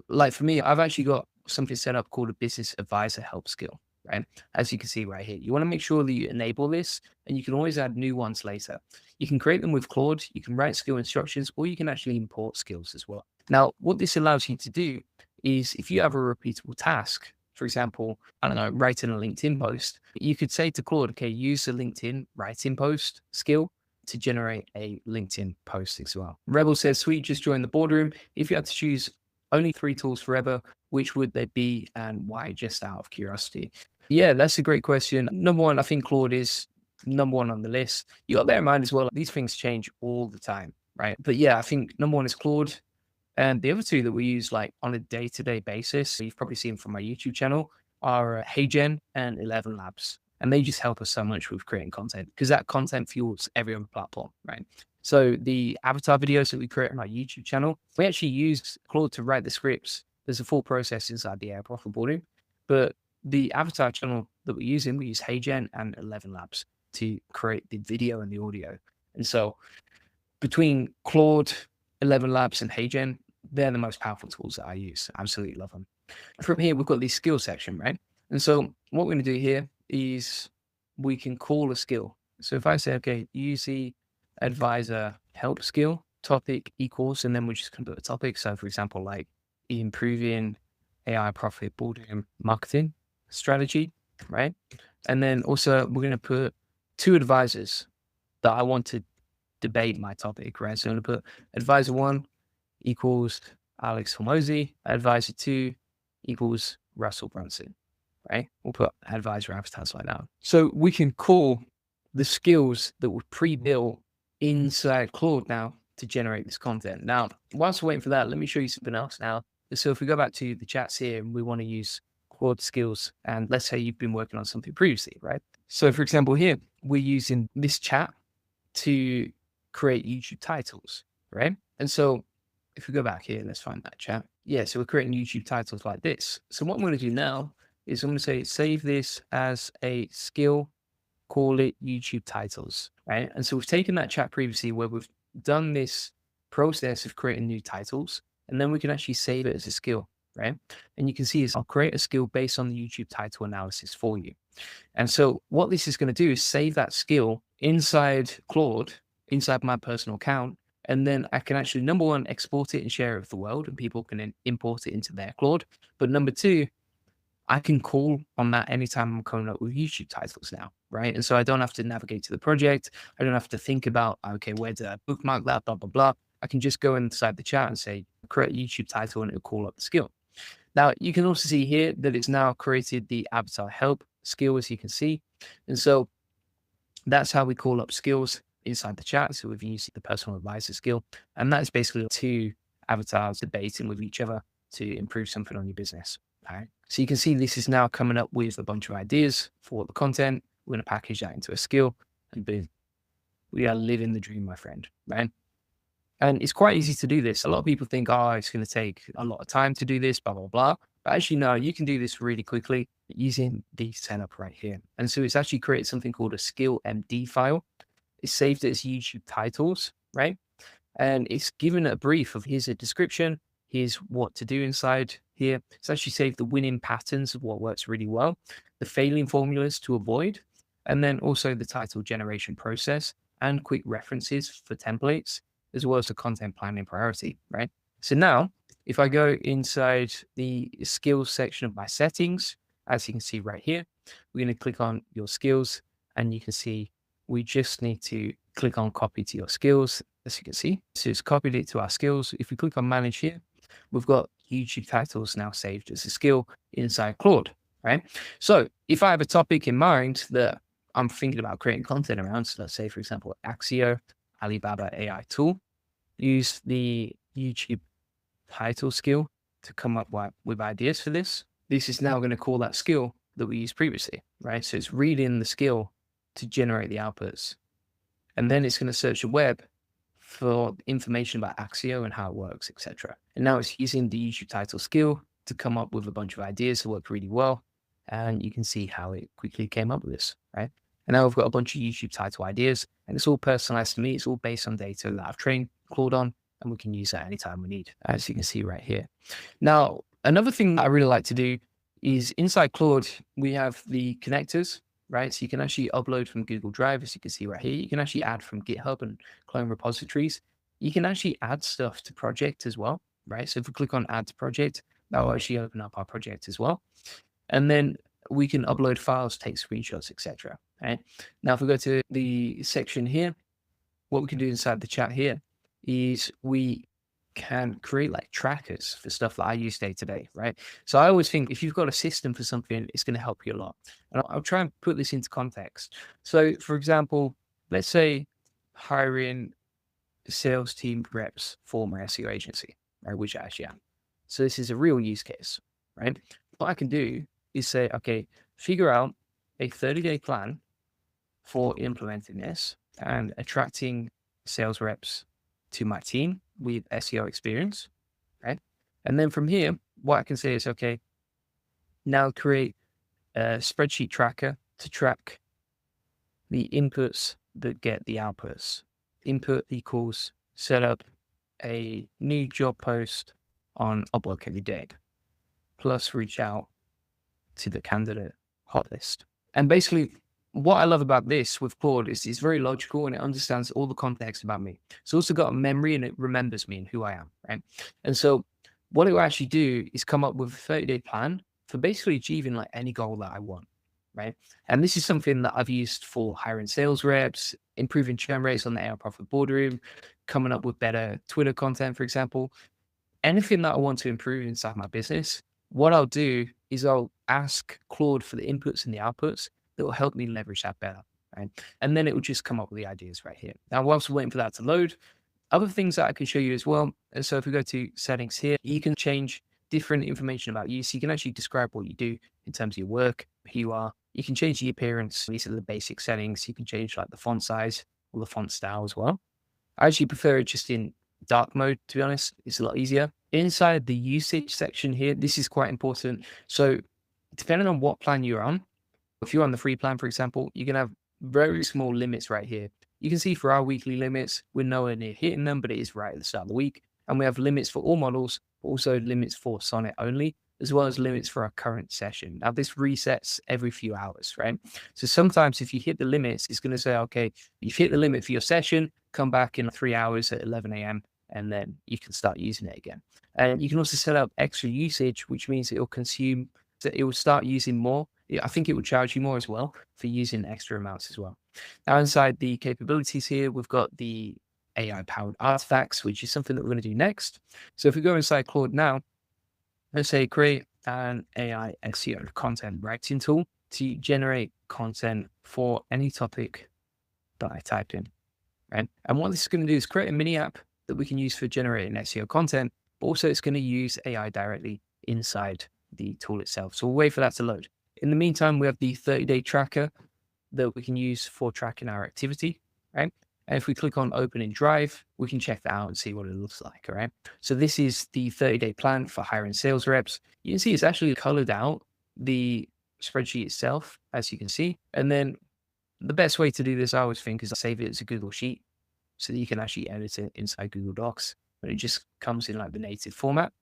like for me, I've actually got something set up called a business advisor help skill, right? As you can see right here, you want to make sure that you enable this, and you can always add new ones later. You can create them with Claude, you can write skill instructions, or you can actually import skills as well. Now, what this allows you to do is, if you have a repeatable task, for example, I don't know, writing a LinkedIn post, you could say to Claude, okay, use the LinkedIn writing post skill to generate a LinkedIn post as well. Rebel says, sweet, just joined the boardroom. If you had to choose only 3 tools forever, which would they be and why, just out of curiosity? Yeah, that's a great question. Number one, I think Claude is number one on the list. You got to bear in mind as well, these things change all the time, right? But yeah, I think number one is Claude. And the other two that we use like on a day-to-day basis, you've probably seen from my YouTube channel, are HeyGen and 11 Labs. And they just help us so much with creating content, because that content fuels every other platform, right? So the avatar videos that we create on our YouTube channel, we actually use Claude to write the scripts. There's a full process inside the AI Profit Boardroom. But the avatar channel that we're using, we use HeyGen and 11 Labs to create the video and the audio. And so between Claude, 11 Labs, and HeyGen, they're the most powerful tools that I use. Absolutely love them. From here, we've got the skill section, right? And so what we're going to do here is we can call a skill. So if I say, okay, use the advisor help skill topic equals, and then we're just going to put a topic. So for example, like improving AI Profit Boardroom marketing strategy, right? And then also we're going to put 2 advisors. that I want to debate my topic, right? So I'm going to put advisor one equals Alex Hormozy, advisor two equals Russell Brunson, right? We'll put advisor avatars like that. So we can call the skills that were pre-built inside Claude now to generate this content. Now, whilst we're waiting for that, let me show you something else now. So if we go back to the chats here and we want to use Claude skills, and let's say you've been working on something previously, right? So for example, here, we're using this chat to create YouTube titles, right? And so if we go back here, let's find that chat. Yeah, so we're creating YouTube titles like this. So what I'm going to do now is I'm going to say, save this as a skill, call it YouTube titles, right? And so we've taken that chat previously where we've done this process of creating new titles, and then we can actually save it as a skill, right? And you can see is I'll create a skill based on the YouTube title analysis for you. And so what this is going to do is save that skill inside Claude, inside my personal account. And then I can actually, number one, export it and share it with the world, and people can then import it into their Claude. But number two, I can call on that anytime I'm coming up with YouTube titles now, right? And so I don't have to navigate to the project. I don't have to think about, okay, where did I bookmark that, blah, blah, blah. I can just go inside the chat and say, create a YouTube title, and it'll call up the skill. Now, you can also see here that it's now created the avatar help skill, as you can see. And so that's how we call up skills inside the chat. So we've used the personal advisor skill, and that's basically two avatars debating with each other to improve something on your business. All right. So you can see this is now coming up with a bunch of ideas for the content. We're going to package that into a skill, and boom, we are living the dream, my friend, right? And it's quite easy to do this. A lot of people think, oh, it's going to take a lot of time to do this, blah, blah, blah. But actually, no, you can do this really quickly using the setup right here. And so it's actually created something called a skill MD file. It's saved it as YouTube titles, right? And it's given a brief of here's a description, here's what to do inside here. It's actually saved the winning patterns of what works really well, the failing formulas to avoid, and then also the title generation process and quick references for templates, as well as the content planning priority, right? So now, if I go inside the skills section of my settings, as you can see right here, we're going to click on your skills, and you can see we just need to click on copy to your skills, as you can see. So it's copied it to our skills. If we click on manage here, we've got YouTube titles now saved as a skill inside Claude, right? So if I have a topic in mind that I'm thinking about creating content around, so let's say, for example, Axio, Alibaba AI tool, use the YouTube title skill to come up with ideas for this. This is now going to call that skill that we used previously, right? So it's reading the skill to generate the outputs. And then it's going to search the web for information about Axio and how it works, etc. And now it's using the YouTube title skill to come up with a bunch of ideas that work really well. And you can see how it quickly came up with this, right? And now we've got a bunch of YouTube title ideas, and it's all personalized to me. It's all based on data that I've trained Claude on, and we can use that anytime we need, as you can see right here. Now, another thing that I really like to do is inside Claude, we have the connectors, right? So you can actually upload from Google Drive, as you can see right here. You can actually add from GitHub and clone repositories. You can actually add stuff to project as well, right? So if we click on add to project, that will actually open up our project as well. And then we can upload files, take screenshots, etc. Right? Now, if we go to the section here, what we can do inside the chat here is we can create like trackers for stuff that I use day to day, right? So I always think if you've got a system for something, it's going to help you a lot. And I'll try and put this into context. So for example, let's say hiring sales team reps for my SEO agency, right? Which I actually am. So this is a real use case, right? What I can do is say, okay, figure out a 30-day plan for implementing this and attracting sales reps to my team with SEO experience, right? And then from here, what I can say is, okay, now create a spreadsheet tracker to track the inputs that get the outputs. Input equals set up a new job post on Upwork every day, plus reach out to the candidate hot list. And basically, what I love about this with Claude is it's very logical and it understands all the context about me. It's also got a memory and it remembers me and who I am, right? And so what it will actually do is come up with a 30-day plan for basically achieving like any goal that I want, right? And this is something that I've used for hiring sales reps, improving churn rates on the AI Profit Boardroom, coming up with better Twitter content, for example. Anything that I want to improve inside my business, what I'll do is I'll ask Claude for the inputs and the outputs that will help me leverage that better, right? And then it will just come up with the ideas right here. Now, whilst we're waiting for that to load, other things that I can show you as well. And so if we go to settings here, you can change different information about you. So you can actually describe what you do in terms of your work, who you are. You can change the appearance. These are the basic settings. You can change like the font size or the font style as well. I actually prefer it just in dark mode, to be honest. It's a lot easier. Inside the usage section here, this is quite important. So depending on what plan you're on, if you're on the free plan, for example, you can have very small limits right here. You can see for our weekly limits, we're nowhere near hitting them, but it is right at the start of the week. And we have limits for all models, but also limits for Sonnet only, as well as limits for our current session. Now, this resets every few hours, right? So sometimes if you hit the limits, it's going to say, okay, you've hit the limit for your session, come back in 3 hours at 11 a.m., and then you can start using it again. And you can also set up extra usage, which means it will consume, that it will start using more. I think it will charge you more as well for using extra amounts as well. Now, inside the capabilities here, we've got the AI powered artifacts, which is something that we're going to do next. So if we go inside Claude now, let's say create an AI SEO content writing tool to generate content for any topic that I type in, right? And what this is going to do is create a mini app that we can use for generating SEO content, but also it's going to use AI directly inside the tool itself. So we'll wait for that to load. In the meantime, we have the 30-day tracker that we can use for tracking our activity, right? And if we click on open in Drive, we can check that out and see what it looks like, all right? So this is the 30-day plan for hiring sales reps. You can see it's actually colored out the spreadsheet itself, as you can see. And then the best way to do this, I always think, is to save it as a Google Sheet so that you can actually edit it inside Google Docs, but it just comes in like the native format.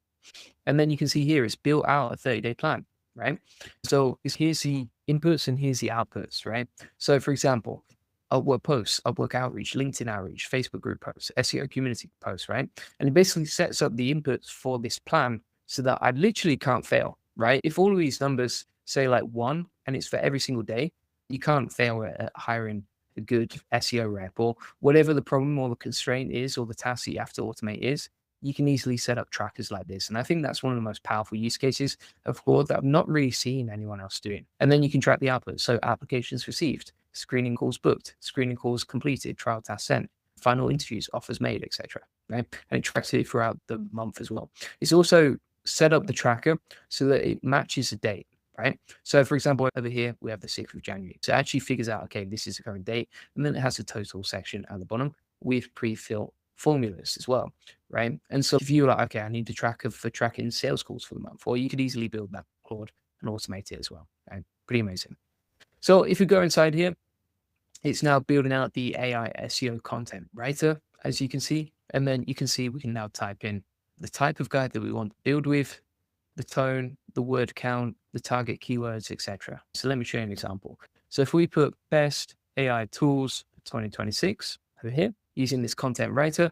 And then you can see here, it's built out a 30-day plan, right? So here's the inputs and here's the outputs, right? So for example, Upwork posts, Upwork outreach, LinkedIn outreach, Facebook group posts, SEO community posts, right? And it basically sets up the inputs for this plan so that I literally can't fail, right? If all of these numbers say like 1 and it's for every single day, you can't fail at hiring a good SEO rep or whatever the problem or the constraint is or the task that you have to automate is. You can easily set up trackers like this. And I think that's one of the most powerful use cases of Claude that I've not really seen anyone else doing. And then you can track the output. So applications received, screening calls booked, screening calls completed, trial tasks sent, final interviews, offers made, etc. Right? And it tracks it throughout the month as well. It's also set up the tracker so that it matches the date. Right. So for example, over here, we have the 6th of January. So it actually figures out, okay, this is the current date. And then it has a total section at the bottom with pre-filled formulas as well. Right. And so if you're like, okay, I need a tracker for tracking sales calls for the month, or you could easily build that Claude and automate it as well. Right? Pretty amazing. So if you go inside here, it's now building out the AI SEO content writer, as you can see. And then you can see we can now type in the type of guide that we want to build with, the tone, the word count, the target keywords, etc. So let me show you an example. So if we put best AI tools 2026 over here using this content writer,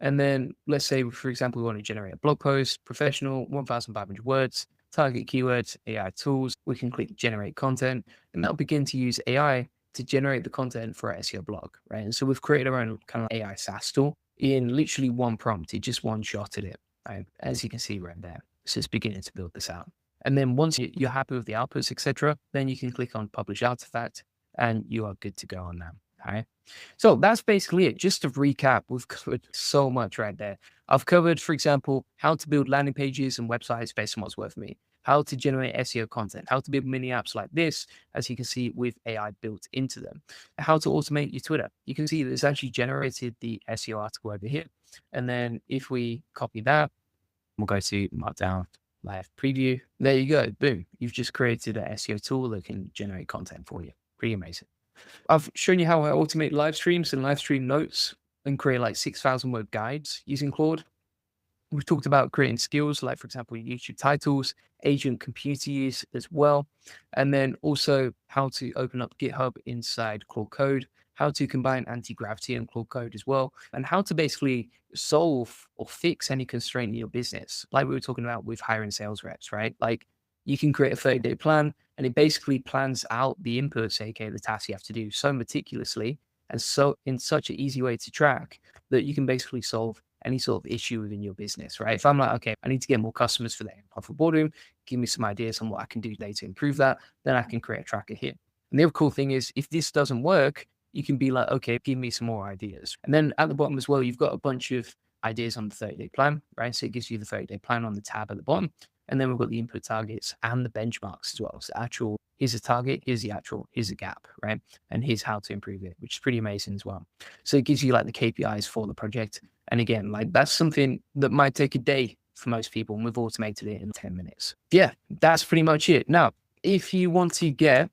and then let's say, for example, we want to generate a blog post, professional, 1,500 words, target keywords, AI tools, we can click generate content, and that'll begin to use AI to generate the content for our SEO blog, right? And so we've created our own kind of AI SaaS tool in literally one prompt. It just one shot at it, right? As you can see right there. So it's beginning to build this out. And then once you're happy with the outputs, etc., then you can click on publish artifact and you are good to go on that. All right. So that's basically it. Just to recap, we've covered so much right there. I've covered, for example, how to build landing pages and websites based on what's worth for me, how to generate SEO content, how to build mini apps like this, as you can see with AI built into them, how to automate your Twitter. You can see that it's actually generated the SEO article over here. And then if we copy that, we'll go to Markdown Live Preview. There you go. Boom. You've just created an SEO tool that can generate content for you. Pretty amazing. I've shown you how I automate live streams and live stream notes and create like 6,000 word guides using Claude. We've talked about creating skills, like for example, YouTube titles, agent computer use as well. And then also how to open up GitHub inside Claude Code, how to combine anti-gravity and Claude Code as well, and how to basically solve or fix any constraint in your business. Like we were talking about with hiring sales reps, right? Like you can create a 30-day plan and it basically plans out the inputs, aka the tasks you have to do, so meticulously and so in such an easy way to track that you can basically solve any sort of issue within your business, right? If I'm like, okay, I need to get more customers for the profit boardroom, give me some ideas on what I can do today to improve that, then I can create a tracker here. And the other cool thing is if this doesn't work, you can be like, okay, give me some more ideas. And then at the bottom as well, you've got a bunch of ideas on the 30-day plan, right? So it gives you the 30-day plan on the tab at the bottom. And then we've got the input targets and the benchmarks as well. So actual, here's a target, here's the actual, here's a gap, right? And here's how to improve it, which is pretty amazing as well. So it gives you like the KPIs for the project. And again, like that's something that might take a day for most people, and we've automated it in 10 minutes. Yeah, that's pretty much it. Now, if you want to get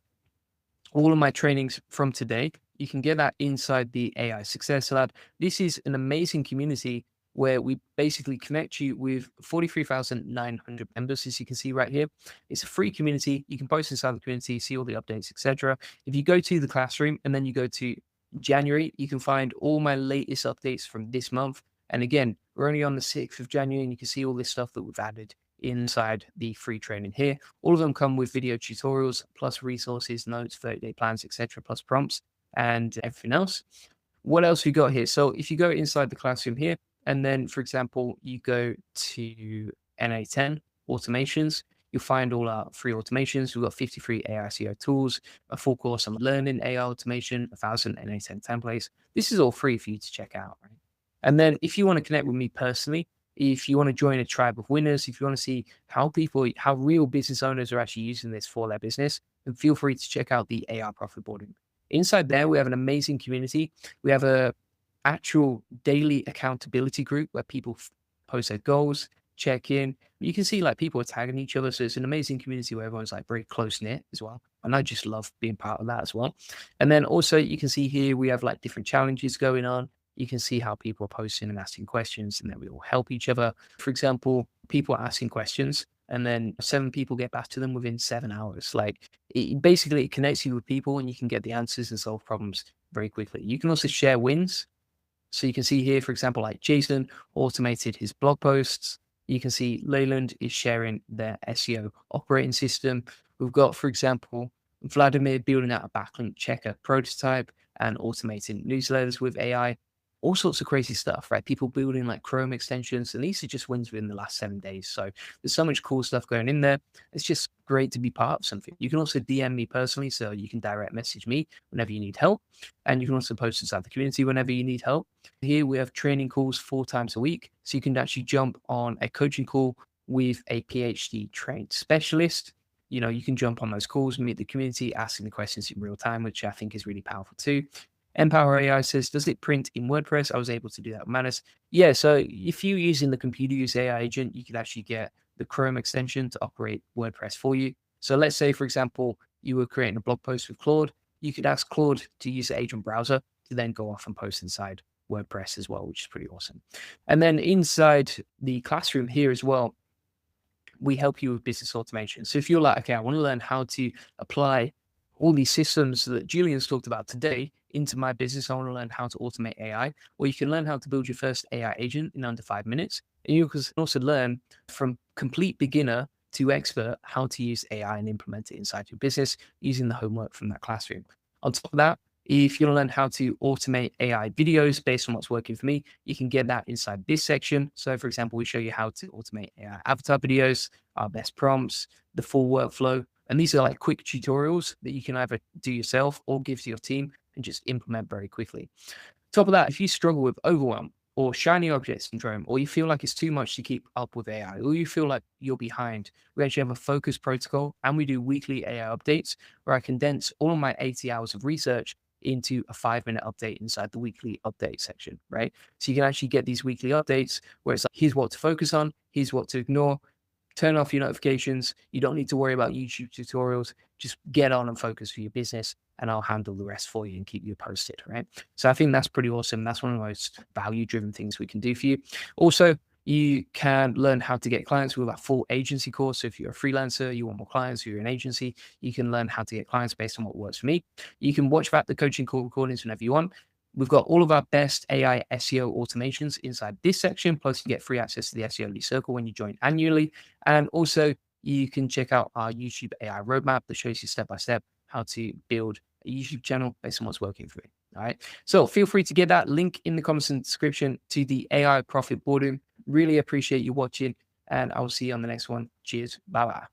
all of my trainings from today, you can get that inside the AI Success Lab. This is an amazing community where we basically connect you with 43,900 members, as you can see right here. It's a free community. You can post inside the community, see all the updates, etc. If you go to the classroom and then you go to January, you can find all my latest updates from this month. And again, we're only on the 6th of January, and you can see all this stuff that we've added inside the free training here. All of them come with video tutorials, plus resources, notes, 30-day plans, etc., plus prompts and everything else. What else we got here? So if you go inside the classroom here, and then, for example, you go to NA10 automations, you'll find all our free automations. We've got 53 AI SEO tools, a full course on learning AI automation, 1,000 NA10 templates. This is all free for you to check out, right? And then if you want to connect with me personally, if you want to join a tribe of winners, if you want to see how real business owners are actually using this for their business, then feel free to check out the AI Profit Boardroom. Inside there, we have an amazing community. We have a actual daily accountability group where people post their goals, check in. You can see like people are tagging each other. So it's an amazing community where everyone's like very close knit as well. And I just love being part of that as well. And then also you can see here, we have like different challenges going on. You can see how people are posting and asking questions, and then we all help each other. For example, people are asking questions and then 7 people get back to them within 7 hours. Like it connects you with people, and you can get the answers and solve problems very quickly. You can also share wins. So you can see here, for example, like Jason automated his blog posts. You can see Leyland is sharing their SEO operating system. We've got, for example, Vladimir building out a backlink checker prototype and automating newsletters with AI. All sorts of crazy stuff, right? People building like Chrome extensions, and these are just wins within the last 7 days. So there's so much cool stuff going in there. It's just great to be part of something. You can also DM me personally, so you can direct message me whenever you need help. And you can also post inside the community whenever you need help. Here we have training calls 4 times a week. So you can actually jump on a coaching call with a PhD trained specialist. You know, you can jump on those calls, meet the community, asking the questions in real time, which I think is really powerful too. Empower AI says, does it print in WordPress? I was able to do that with Manus. Yeah, so if you're using the computer use AI agent, you could actually get the Chrome extension to operate WordPress for you. So let's say, for example, you were creating a blog post with Claude. You could ask Claude to use the agent browser to then go off and post inside WordPress as well, which is pretty awesome. And then inside the classroom here as well, we help you with business automation. So if you're like, okay, I want to learn how to apply all these systems that Julian's talked about today into my business, I want to learn how to automate AI, or you can learn how to build your first AI agent in under 5 minutes. And you can also learn from complete beginner to expert how to use AI and implement it inside your business using the homework from that classroom. On top of that, if you want to learn how to automate AI videos based on what's working for me, you can get that inside this section. So for example, we show you how to automate AI avatar videos, our best prompts, the full workflow. And these are like quick tutorials that you can either do yourself or give to your team and just implement very quickly. Top of that, if you struggle with overwhelm or shiny object syndrome, or you feel like it's too much to keep up with AI, or you feel like you're behind, we actually have a focus protocol, and we do weekly AI updates where I condense all of my 80 hours of research into a 5-minute update inside the weekly update section, right? So you can actually get these weekly updates where it's like, here's what to focus on, here's what to ignore. Turn off your notifications. You don't need to worry about YouTube tutorials. Just get on and focus for your business, and I'll handle the rest for you and keep you posted, right? So I think that's pretty awesome. That's one of the most value-driven things we can do for you. Also, you can learn how to get clients with a full agency course. So if you're a freelancer, you want more clients, or you're an agency, you can learn how to get clients based on what works for me. You can watch back the coaching call recordings whenever you want. We've got all of our best AI SEO automations inside this section. Plus, you get free access to the SEO Elite Circle when you join annually. And also, you can check out our YouTube AI roadmap that shows you step by step how to build a YouTube channel based on what's working for you. All right. So feel free to get that link in the comments and description to the AI Profit Boardroom. Really appreciate you watching, and I will see you on the next one. Cheers. Bye bye.